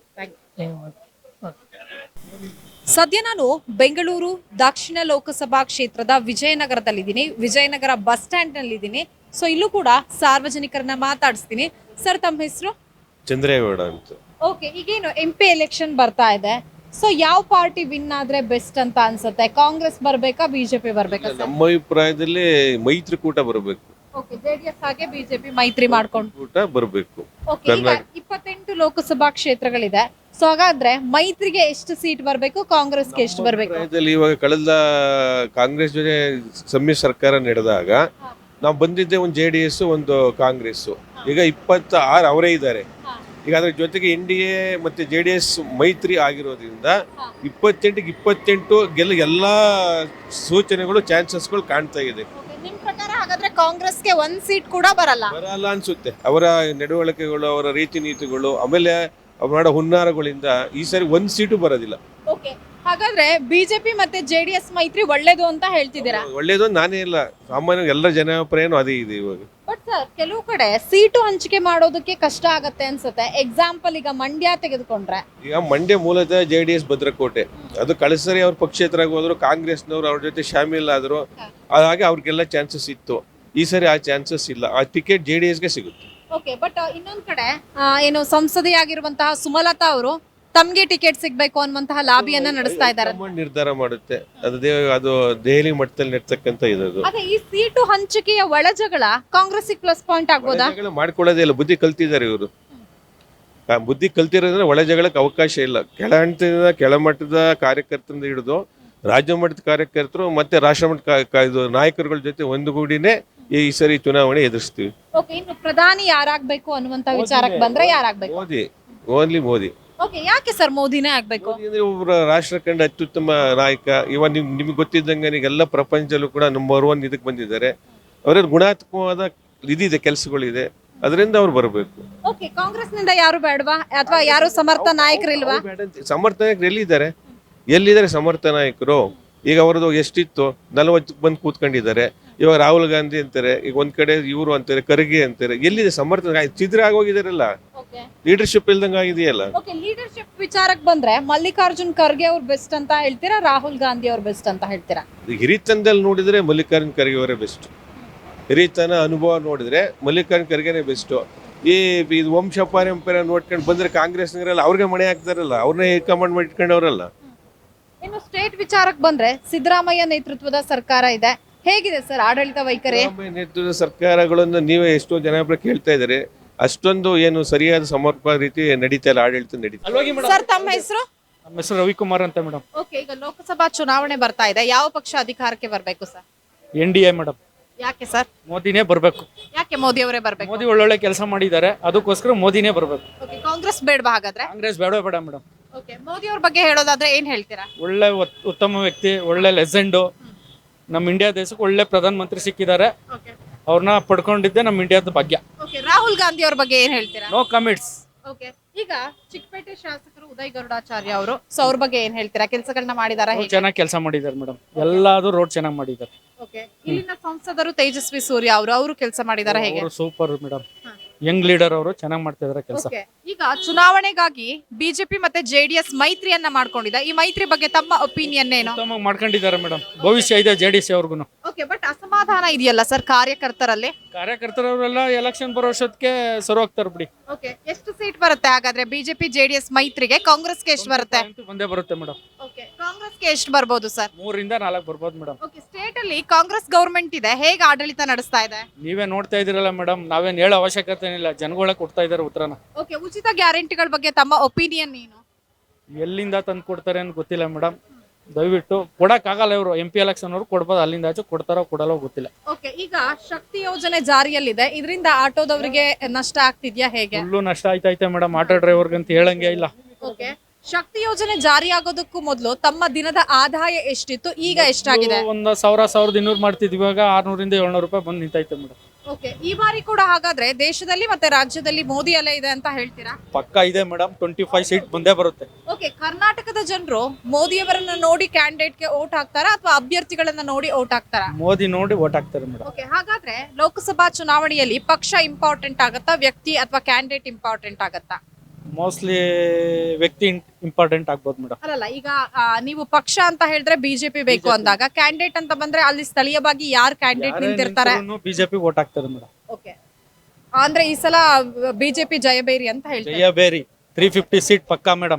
ಸದ್ಯ ನಾನು ಬೆಂಗಳೂರು ದಕ್ಷಿಣ ಲೋಕಸಭಾ ಕ್ಷೇತ್ರದ ವಿಜಯನಗರದಲ್ಲಿದ್ದೀನಿ. ವಿಜಯನಗರ ಬಸ್ ಸ್ಟ್ಯಾಂಡ್ ನಲ್ಲಿ ಇದ್ದೀನಿ. ಸೊ ಇಲ್ಲೂ ಕೂಡ ಸಾರ್ವಜನಿಕರನ್ನ ಮಾತಾಡಿಸ್ತೀನಿ. ಸರ್, ತಮ್ಮ ಹೆಸರು? ಚಂದ್ರೇಗೌಡ ಅಂತ. ಓಕೆ, ಈಗೇನು MP ಎಲೆಕ್ಷನ್ ಬರ್ತಾ ಇದೆ. ಸೊ ಯಾವ ಪಾರ್ಟಿ ವಿನ್ ಆದ್ರೆ ಬೆಸ್ಟ್ ಅಂತ ಅನ್ಸುತ್ತೆ? ಕಾಂಗ್ರೆಸ್ ಬರ್ಬೇಕಾ, ಬಿಜೆಪಿ ಬರ್ಬೇಕಾ? ನಮ್ಮ ಅಭಿಪ್ರಾಯದಲ್ಲಿ ಮೈತ್ರಿಕೂಟ ಬರಬೇಕು. ಓಕೆ, JDS ಹಾಗೆ ಬಿಜೆಪಿ ಮೈತ್ರಿ ಮಾಡ್ಕೊಂಡು ಕೂಟ ಬರಬೇಕು. ಓಕೆ, ಈಗ 28 ಲೋಕಸಭಾ ಕ್ಷೇತ್ರಗಳಿದೆ. ಸೊ ಹಾಗಾದ್ರೆ ಮೈತ್ರಿಗೆ ಎಷ್ಟು ಸೀಟ್ ಬರಬೇಕು, ಕಾಂಗ್ರೆಸ್ಗೆ ಎಷ್ಟು ಬರಬೇಕು? ಇವಾಗ ಕಳೆದ ಕಾಂಗ್ರೆಸ್ ಜೊತೆ ಸಮ್ಮಿಶ್ರ ಸರ್ಕಾರ ನಡೆದಾಗ ನಾವು ಬಂದಿದ್ದೆ ಒಂದು JDS, ಒಂದು ಕಾಂಗ್ರೆಸ್. ಈಗ 26 ಅವರೇ ಇದ್ದಾರೆ. ಈಗ ಅದ್ರ ಜೊತೆಗೆ NDA ಮತ್ತೆ JDS ಮೈತ್ರಿ ಆಗಿರೋದ್ರಿಂದ 28 ಗೆಲ್ಲ ಎಲ್ಲಾ ಸೂಚನೆಗಳು, ಚಾನ್ಸಸ್ಗಳು ಕಾಣ್ತಾ ಇದೆ. ನಿಮ್ ಪ್ರಕಾರ ಹಾಗಾದ್ರೆ ಕಾಂಗ್ರೆಸ್ಗೆ 1 ಸೀಟ್ ಕೂಡ ಬರಲ್ಲ ಅನ್ಸುತ್ತೆ. ಅವರ ನಡವಳಿಕೆಗಳು, ಅವರ ರೀತಿ ನೀತಿಗಳು, ಆಮೇಲೆ ಅವ್ರು ಮಾಡೋ ಹುನ್ನಾರಗಳಿಂದ ಈ ಸರಿ 1 ಸೀಟು ಬರೋದಿಲ್ಲ. ಓಕೆ, ಹಾಗಾದ್ರೆ ಬಿಜೆಪಿ ಮತ್ತೆ JDS ಮೈತ್ರಿ ಒಳ್ಳೇದು ಅಂತ ಹೇಳ್ತಿದ್ದೀರಾ? ಒಳ್ಳೇದು ನಾನೇ ಇಲ್ಲ, ಸಾಮಾನ್ಯ ಎಲ್ಲರ ಜನಾಭಿಪ್ರಾಯನೂ ಅದೇ ಇದೆ ಇವಾಗ. ಬಟ್ ಸರ್, ಕೆಲವು ಕಡೆ ಸೀಟು ಹಂಚಿಕೆ ಮಾಡೋದಕ್ಕೆ ಕಷ್ಟ ಆಗತ್ತೆ ಅನ್ಸುತ್ತೆ. ಎಕ್ಸಾಂಪಲ್ ಈಗ ಮಂಡ್ಯ ತೆಗೆದುಕೊಂಡ್ರೆ, ಈಗ ಮಂಡ್ಯ ಮೂಲತಃ JDS ಭದ್ರಕೋಟೆ. ಅದು ಕಳಸರಿ ಅವ್ರ ಪಕ್ಷೇತರಾಗಿ ಹೋದ್ರು, ಕಾಂಗ್ರೆಸ್ನವ್ರು ಅವ್ರ ಜೊತೆ ಶಾಮೀಲ್ ಆದ್ರು, ಹಾಗೆ ಅವ್ರಿಗೆಲ್ಲ ಚಾನ್ಸಸ್ ಇತ್ತು. ಈ ಸರಿ ಆ ಚಾನ್ಸಸ್ ಇಲ್ಲ, ಆ ಟಿಕೆಟ್ JDSಗೆ ಸಿಗುತ್ತೆ. ಓಕೆ, ಬಟ್ ಇನ್ನೊಂದ್ ಕಡೆ ಏನು ಸಂಸದೆಯಾಗಿರುವಂತಹ ಸುಮಲತಾ ಅವರು ತಮ್ಗೆ ಟಿಕೆಟ್ ಸಿಗ್ಬೇಕು ಅನ್ನುವಂತಹ ಲಾಬಿಯನ್ನ ನಡೆಸ್ತಾ ಇದ್ದಾರೆ. ನಿರ್ಧಾರ ಮಾಡುತ್ತೆ, ಅದು ದೆಹಲಿ ಮಟ್ಟದಲ್ಲಿ ನಡ್ತಕ್ಕಂತ ಇರೋದು. ಅದೇ ಈ ಸೀಟು ಹಂಚಿಕೆಯ ಒಳಜಗಳ ಕಾಂಗ್ರೆಸ್ಗೆ ಪ್ಲಸ್ ಪಾಯಿಂಟ್ ಆಗ್ಬೋದಾ? ಮಾಡ್ಕೊಳ್ಳೋದೇ ಇಲ್ಲ, ಬುದ್ಧಿ ಕಲ್ತಿದ್ದಾರೆ ಇವರು. ಬುದ್ಧಿ ಕಲ್ತಿರೋದ್ರೆ ಒಳ ಜಗಳಕ್ಕೆ ಅವಕಾಶ ಇಲ್ಲ. ಕೆಳಹಂತದ ಕೆಳಮಟ್ಟದ ಕಾರ್ಯಕರ್ತರಿಂದ ಹಿಡಿದು ರಾಜ್ಯ ಮಟ್ಟದ ಕಾರ್ಯಕರ್ತರು ಮತ್ತೆ ರಾಷ್ಟ್ರ ಮಟ್ಟದ ನಾಯಕರುಗಳ ಜೊತೆ ಒಂದುಗೂಡಿನೇ ಈ ಸರಿ ಚುನಾವಣೆ ಎದುರಿಸ್ತೀವಿ. ಓಕೆ, ಇನ್ನು ಪ್ರಧಾನಿ ಯಾರಾಗಬೇಕು ಅನ್ನುವಂತ ವಿಚಾರಕ್ಕೆ ಬಂದ್ರೆ ಯಾರಾಗಬೇಕು? ಮೋದಿ, ಓನ್ಲಿ ಮೋದಿ. ಓಕೆ, ಯಾಕೆ ಸರ್ ಮೋದಿನೇ ಆಗ್ಬೇಕು? ಒಬ್ಬರ ರಾಷ್ಟ್ರ ಕಂಡ ಅತ್ಯುತ್ತಮ ನಾಯಕ. ಇವಾಗ ನಿಮ್ಗೆ ಗೊತ್ತಿದ್ದಂಗೆ ಎಲ್ಲ ಪ್ರಪಂಚದಲ್ಲೂ ಕೂಡ ನಂಬರ್ 1 ಇದಕ್ಕೆ ಬಂದಿದ್ದಾರೆ. ಅವರ ಗುಣಾತ್ಮಕವಾದ ಇದಿದೆ, ಕೆಲಸಗಳಿದೆ, ಅದರಿಂದ ಅವ್ರು ಬರಬೇಕು. ಓಕೆ, ಕಾಂಗ್ರೆಸ್ ನಿಂದ ಯಾರು ಬೇಡವಾ ಅಥವಾ ಯಾರು ಸಮರ್ಥ ನಾಯಕರಿಲ್ವಾ? ಸಮರ್ಥ ನಾಯಕರು ಎಲ್ಲಿದ್ದಾರೆ ಸಮರ್ಥ ನಾಯಕರು? ಈಗ ಅವ್ರದ್ದು ಎಷ್ಟಿತ್ತು, 40 ಬಂದು ಕೂತ್ಕೊಂಡಿದ್ದಾರೆ. ಇವಾಗ ರಾಹುಲ್ ಗಾಂಧಿ ಅಂತಾರೆ, ಈಗ ಒಂದ್ ಕಡೆ ಇವರು ಅಂತಾರೆ, ಖರ್ಗೆ ಅಂತಾರೆ. ಎಲ್ಲಿದೆ ಸಮರ್ಥ? ಚಿದ್ರ ಆಗೋಗಿದಾರಲ್ಲ, ಲೀಡರ್ಶಿಪ್ ಇಲ್ದಂಗ ಆಗಿದೆಯಲ್ಲ. ಓಕೆ, ಲೀಡರ್ಶಿಪ್ ವಿಚಾರಕ್ಕೆ ಬಂದ್ರೆ ಮಲ್ಲಿಕಾರ್ಜುನ್ ಖರ್ಗೆ ಅವ್ರು ಬೆಸ್ಟ್ ಅಂತ ಹೇಳ್ತೀರಾ, ರಾಹುಲ್ ಗಾಂಧಿ ಅವ್ರು ಬೆಸ್ಟ್ ಅಂತ ಹೇಳ್ತೀರಾ? ಹಿರಿತನದಲ್ಲಿ ನೋಡಿದ್ರೆ ಮಲ್ಲಿಕಾರ್ಜುನ್ ಖರ್ಗೆ ಅವರೇ ಬೆಸ್ಟ್. ಹಿರಿತನ ಅನುಭವ ನೋಡಿದ್ರೆ ಮಲ್ಲಿಕಾರ್ಜುನ್ ಖರ್ಗೆನೇ ಬೆಸ್ಟ್. ಈ ವಂಶ ಪಾರಂಪರ್ಯ ನೋಡ್ಕೊಂಡು ಬಂದ್ರೆ ಕಾಂಗ್ರೆಸ್ನವರೆಲ್ಲ ಅವ್ರಿಗೆ ಮಣೆ ಹಾಕ್ತಾರಲ್ಲ, ಅವ್ರನ್ನೇ ಕಮಾಂಡ್ ಮಾಡಿ ಇಟ್ಕೊಂಡವ್ರಲ್ಲ. ಇನ್ನು ಸ್ಟೇಟ್ ವಿಚಾರಕ್ಕೆ ಬಂದ್ರೆ ಸಿದ್ದರಾಮಯ್ಯ ನೇತೃತ್ವದ ಸರ್ಕಾರ ಇದೆ. ಹೇಗಿದೆ ಸರ್ ಆಡಳಿತ ವೈಖರಿ? ನೇತೃತ್ವದ ಸರ್ಕಾರಗಳನ್ನು ನೀವೇ ಎಷ್ಟೋ ಜನ ಕೇಳ್ತಾ ಇದ್ದಾರೆ. ಅಷ್ಟೊಂದು ಏನು ಸರಿಯಾದ ಸಮರ್ಪಕ ರೀತಿ ನಡೀತಾ ಇಲ್ಲ, ಆಡಳಿತ ನಡೀತಾ. ಸರ್ ತಮ್ಮ ಹೆಸರು? ನಮ್ಮ ಹೆಸರು ರವಿಕುಮಾರ್ ಅಂತ ಮೇಡಮ್. ಓಕೆ, ಈಗ ಲೋಕಸಭಾ ಚುನಾವಣೆ ಬರ್ತಾ ಇದೆ, ಯಾವ ಪಕ್ಷ ಅಧಿಕಾರಕ್ಕೆ ಬರಬೇಕು ಸರ್? NDA madam. ಯಾಕೆ ಸರ್? ಮೋದಿನೇ ಬರಬೇಕು. ಯಾಕೆ ಮೋದಿ ಅವರೇ ಬರಬೇಕು? ಮೋದಿ ಒಳ್ಳೊಳ್ಳೆ ಕೆಲಸ ಮಾಡಿದ್ದಾರೆ, ಅದಕ್ಕೋಸ್ಕರ ಮೋದಿನೇ ಬರಬೇಕು. ಓಕೆ, ಕಾಂಗ್ರೆಸ್ ಬೇಡವಾ ಹಾಗಾದ್ರೆ? ಕಾಂಗ್ರೆಸ್ ಬೇಡ ಮೇಡಮ್. ಓಕೆ, ಮೋದಿ ಅವ್ರ ಬಗ್ಗೆ ಹೇಳೋದಾದ್ರೆ ಏನ್ ಹೇಳ್ತೀರಾ? ಒಳ್ಳೆ ಉತ್ತಮ ವ್ಯಕ್ತಿ, ಒಳ್ಳೆ ಲೆಜೆಂಡು. ನಮ್ಮ ಇಂಡಿಯಾ ದೇಶಕ್ಕೆ ಒಳ್ಳೆ ಪ್ರಧಾನ ಮಂತ್ರಿ ಸಿಕ್ಕಿದ್ದಾರೆ, ಅವ್ರನ್ನ ಪಡ್ಕೊಂಡಿದ್ದೆ ನಮ್ಮ ಇಂಡಿಯಾದ ಭಾಗ್ಯ. ಓಕೆ, ರಾಹುಲ್ ಗಾಂಧಿ ಅವ್ರ ಬಗ್ಗೆ ಏನ್ ಹೇಳ್ತೀರಾ? No comments. ಓಕೆ, ಈಗ ಚಿಕ್ಕಪೇಟೆ ಶಾಸಕರು ಉದಯ್ ಗರುಡಾಚಾರ್ಯ ಅವರು, ಸೊ ಅವ್ರ ಬಗ್ಗೆ ಏನ್ ಹೇಳ್ತೀರಾ? ಕೆಲಸಗಳನ್ನ ಮಾಡಿದಾರಾ? ಚೆನ್ನಾಗಿ ಕೆಲಸ ಮಾಡಿದ್ದಾರೆ ಮೇಡಮ್, ಎಲ್ಲಾದ್ರು ರೋಡ್ ಚೆನ್ನಾಗಿ ಮಾಡಿದ್ದಾರೆ. ಓಕೆ, ಇಲ್ಲಿನ ಸಂಸದರು ತೇಜಸ್ವಿ ಸೂರ್ಯ ಅವರು ಕೆಲಸ ಮಾಡಿದಾರಾ ಹೇಗೆ? ಸೂಪರ್ ಮೇಡಮ್, ಯಂಗ್ ಲೀಡರ್ ಅವರು ಚೆನ್ನಾಗಿ ಮಾಡ್ತಾ ಇದಾರೆ ಕೆಲಸ. ಓಕೆ, ಈಗ ಚುನಾವಣೆಗಾಗಿ ಬಿಜೆಪಿ ಮತ್ತೆ JDS ಮೈತ್ರಿಯನ್ನ ಮಾಡ್ಕೊಂಡಿದೆ, ಈ ಮೈತ್ರಿ ಬಗ್ಗೆ ತಮ್ಮ ಒಪಿನಿಯನ್ ಏನು? ಉತ್ತಮವಾಗಿ ಮಾಡ್ಕೊಂಡಿದ್ದಾರೆ ಮೇಡಮ್, ಭವಿಷ್ಯ ಇದೆ JDS ಅವ್ರಿಗೂ. ಓಕೆ, ಬಟ್ ಅಸಮಾಧಾನ ಇದೆಯಲ್ಲ ಸರ್ ಕಾರ್ಯಕರ್ತರಲ್ಲಿ? ಕಾರ್ಯಕರ್ತರವರೆಲ್ಲ ಎಲೆಕ್ಷನ್ ಬರೋ ವರ್ಷಕ್ಕೆ ಸರಿ ಹೋಗ್ತಾರೆ ಬಿಡಿ. ಓಕೆ, ಎಷ್ಟು ಸೀಟ್ ಬರುತ್ತೆ ಹಾಗಾದ್ರೆ ಬಿಜೆಪಿ JDS ಮೈತ್ರಿಗೆ? ಕಾಂಗ್ರೆಸ್ಗೆ ಎಷ್ಟು ಬರುತ್ತೆ? ಒಂದೇ ಬರುತ್ತೆ ಮೇಡಮ್. ಓಕೆ, ಕಾಂಗ್ರೆಸ್ಗೆ ಎಷ್ಟು ಬರ್ಬೋದು ಸರ್? 3 ರಿಂದ 4 ಬರ್ಬೋದು ಮೇಡಮ್. ಓಕೆ, ಸ್ಟೇಟ್ ಅಲ್ಲಿ ಕಾಂಗ್ರೆಸ್ ಗವರ್ಮೆಂಟ್ ಇದೆ, ಹೇಗೆ ಆಡಳಿತ ನಡೆಸ್ತಾ ಇದೆ? ನೀವೇ ನೋಡ್ತಾ ಇದೀರಲ್ಲ ಮೇಡಮ್, ನಾವೇನ್ ಹೇಳೋ ಅವಶ್ಯಕತೆ ಏನಿಲ್ಲ, ಜನಗಳೇ ಕೊಡ್ತಾ ಇದಾರೆ ಉತ್ತರನ. ಓಕೆ, ಉಚಿತ ಗ್ಯಾರಂಟಿಗಳ ಬಗ್ಗೆ ತಮ್ಮ ಒಪಿನಿಯನ್ ಏನು? ಎಲ್ಲಿಂದ ತಂದು ಕೊಡ್ತಾರೆ ಅಂತ ಗೊತ್ತಿಲ್ಲ ಮೇಡಮ್, ದಯವಿಟ್ಟು ಕೊಡಕ್ಕಾಗಲ್ಲ. ಇವರು MP ಎಲೆಕ್ಷನ್ ಅವರು ಕೊಡ್ಬೋದು, ಅಲ್ಲಿಂದ ಆಚೆ ಕೊಡ್ತಾರೋ ಕೊಡಲ್ಲೋ ಗೊತ್ತಿಲ್ಲ. ಓಕೆ, ಈಗ ಶಕ್ತಿ ಯೋಜನೆ ಜಾರಿಯಲ್ಲಿದೆ, ಇದರಿಂದ ಆಟೋದವರಿಗೆ ನಷ್ಟ ಆಗ್ತಿದ್ಯಾ ಹೇಗೆ? ಫುಲ್ಲು ನಷ್ಟ ಆಯ್ತೈತೆ ಮೇಡಮ್, ಆಟೋ ಡ್ರೈವರ್ಗೆ ಅಂತ ಹೇಳಂಗೆ ಇಲ್ಲ. ಓಕೆ, ಶಕ್ತಿ ಯೋಜನೆ ಜಾರಿ ಆಗೋದಕ್ಕೂ ಮೊದಲು ತಮ್ಮ ದಿನದ ಆದಾಯ ಎಷ್ಟಿತ್ತು, ಈಗ ಎಷ್ಟಾಗಿದೆ? ಒಂದು 1000-1200 ಮಾಡ್ತಿದ್ವಿ, ಇವಾಗ 600 ರಿಂದ 700 ರೂಪಾಯಿ ಬಂದು ನಿಂತೈತೆ ಮೇಡಮ್. ಓಕೆ, ಈ ಬಾರಿ ಕೂಡ ಹಾಗಾದ್ರೆ ದೇಶದಲ್ಲಿ ಮತ್ತೆ ರಾಜ್ಯದಲ್ಲಿ ಮೋದಿ ಅಲೆ ಇದೆ ಅಂತ ಹೇಳ್ತೀರಾ? ಪಕ್ಕ ಇದೆ ಮೇಡಮ್, 25 ಸೀಟ್ ಬಂದೇ ಬರುತ್ತೆ. ಓಕೆ, ಕರ್ನಾಟಕದ ಜನರು ಮೋದಿಯವರನ್ನ ನೋಡಿ ಕ್ಯಾಂಡಿಡೇಟ್ಗೆ ಓಟ್ ಹಾಕ್ತಾರಾ ಅಥವಾ ಅಭ್ಯರ್ಥಿಗಳನ್ನ ನೋಡಿ ಓಟ್ ಹಾಕ್ತಾರಾ? ಮೋದಿ ನೋಡಿ ಓಟ್ ಹಾಕ್ತಾರೆ ಮೇಡಮ್. ಓಕೆ, ಹಾಗಾದ್ರೆ ಲೋಕಸಭಾ ಚುನಾವಣೆಯಲ್ಲಿ ಪಕ್ಷ ಇಂಪಾರ್ಟೆಂಟ್ ಆಗತ್ತಾ, ವ್ಯಕ್ತಿ ಅಥವಾ ಕ್ಯಾಂಡಿಡೇಟ್ ಇಂಪಾರ್ಟೆಂಟ್ ಆಗತ್ತಾ? ಮೋಸ್ಟ್ಲಿ ವ್ಯಕ್ತಿ ಇಂಪಾರ್ಟೆಂಟ್ ಆಗ್ಬೋದು ಮೇಡಮ್. ಅಲ್ಲಲ್ಲ, ಈಗ ನೀವು ಪಕ್ಷ ಅಂತ ಹೇಳಿದ್ರೆ ಬಿಜೆಪಿ ಬೇಕು ಅಂದಾಗ, ಕ್ಯಾಂಡಿಡೇಟ್ ಅಂತ ಬಂದ್ರೆ ಅಲ್ಲಿ ಸ್ಥಳೀಯವಾಗಿ ಯಾರು ಕ್ಯಾಂಡಿಡೇಟ್ ನಿಂತಿರ್ತಾರೆ? ಬಿಜೆಪಿ ಓಟ್ ಹಾಕ್ತಾರೆ ಮೇಡಮ್. ಓಕೆ, ಅಂದ್ರೆ ಈ ಸಲ ಬಿಜೆಪಿ ಜಯಬೇರಿ ಅಂತ ಹೇಳ್ತಾರೆ. ಜಯಬೇರಿ 350 ಸೀಟ್ ಪಕ್ಕ ಮೇಡಮ್.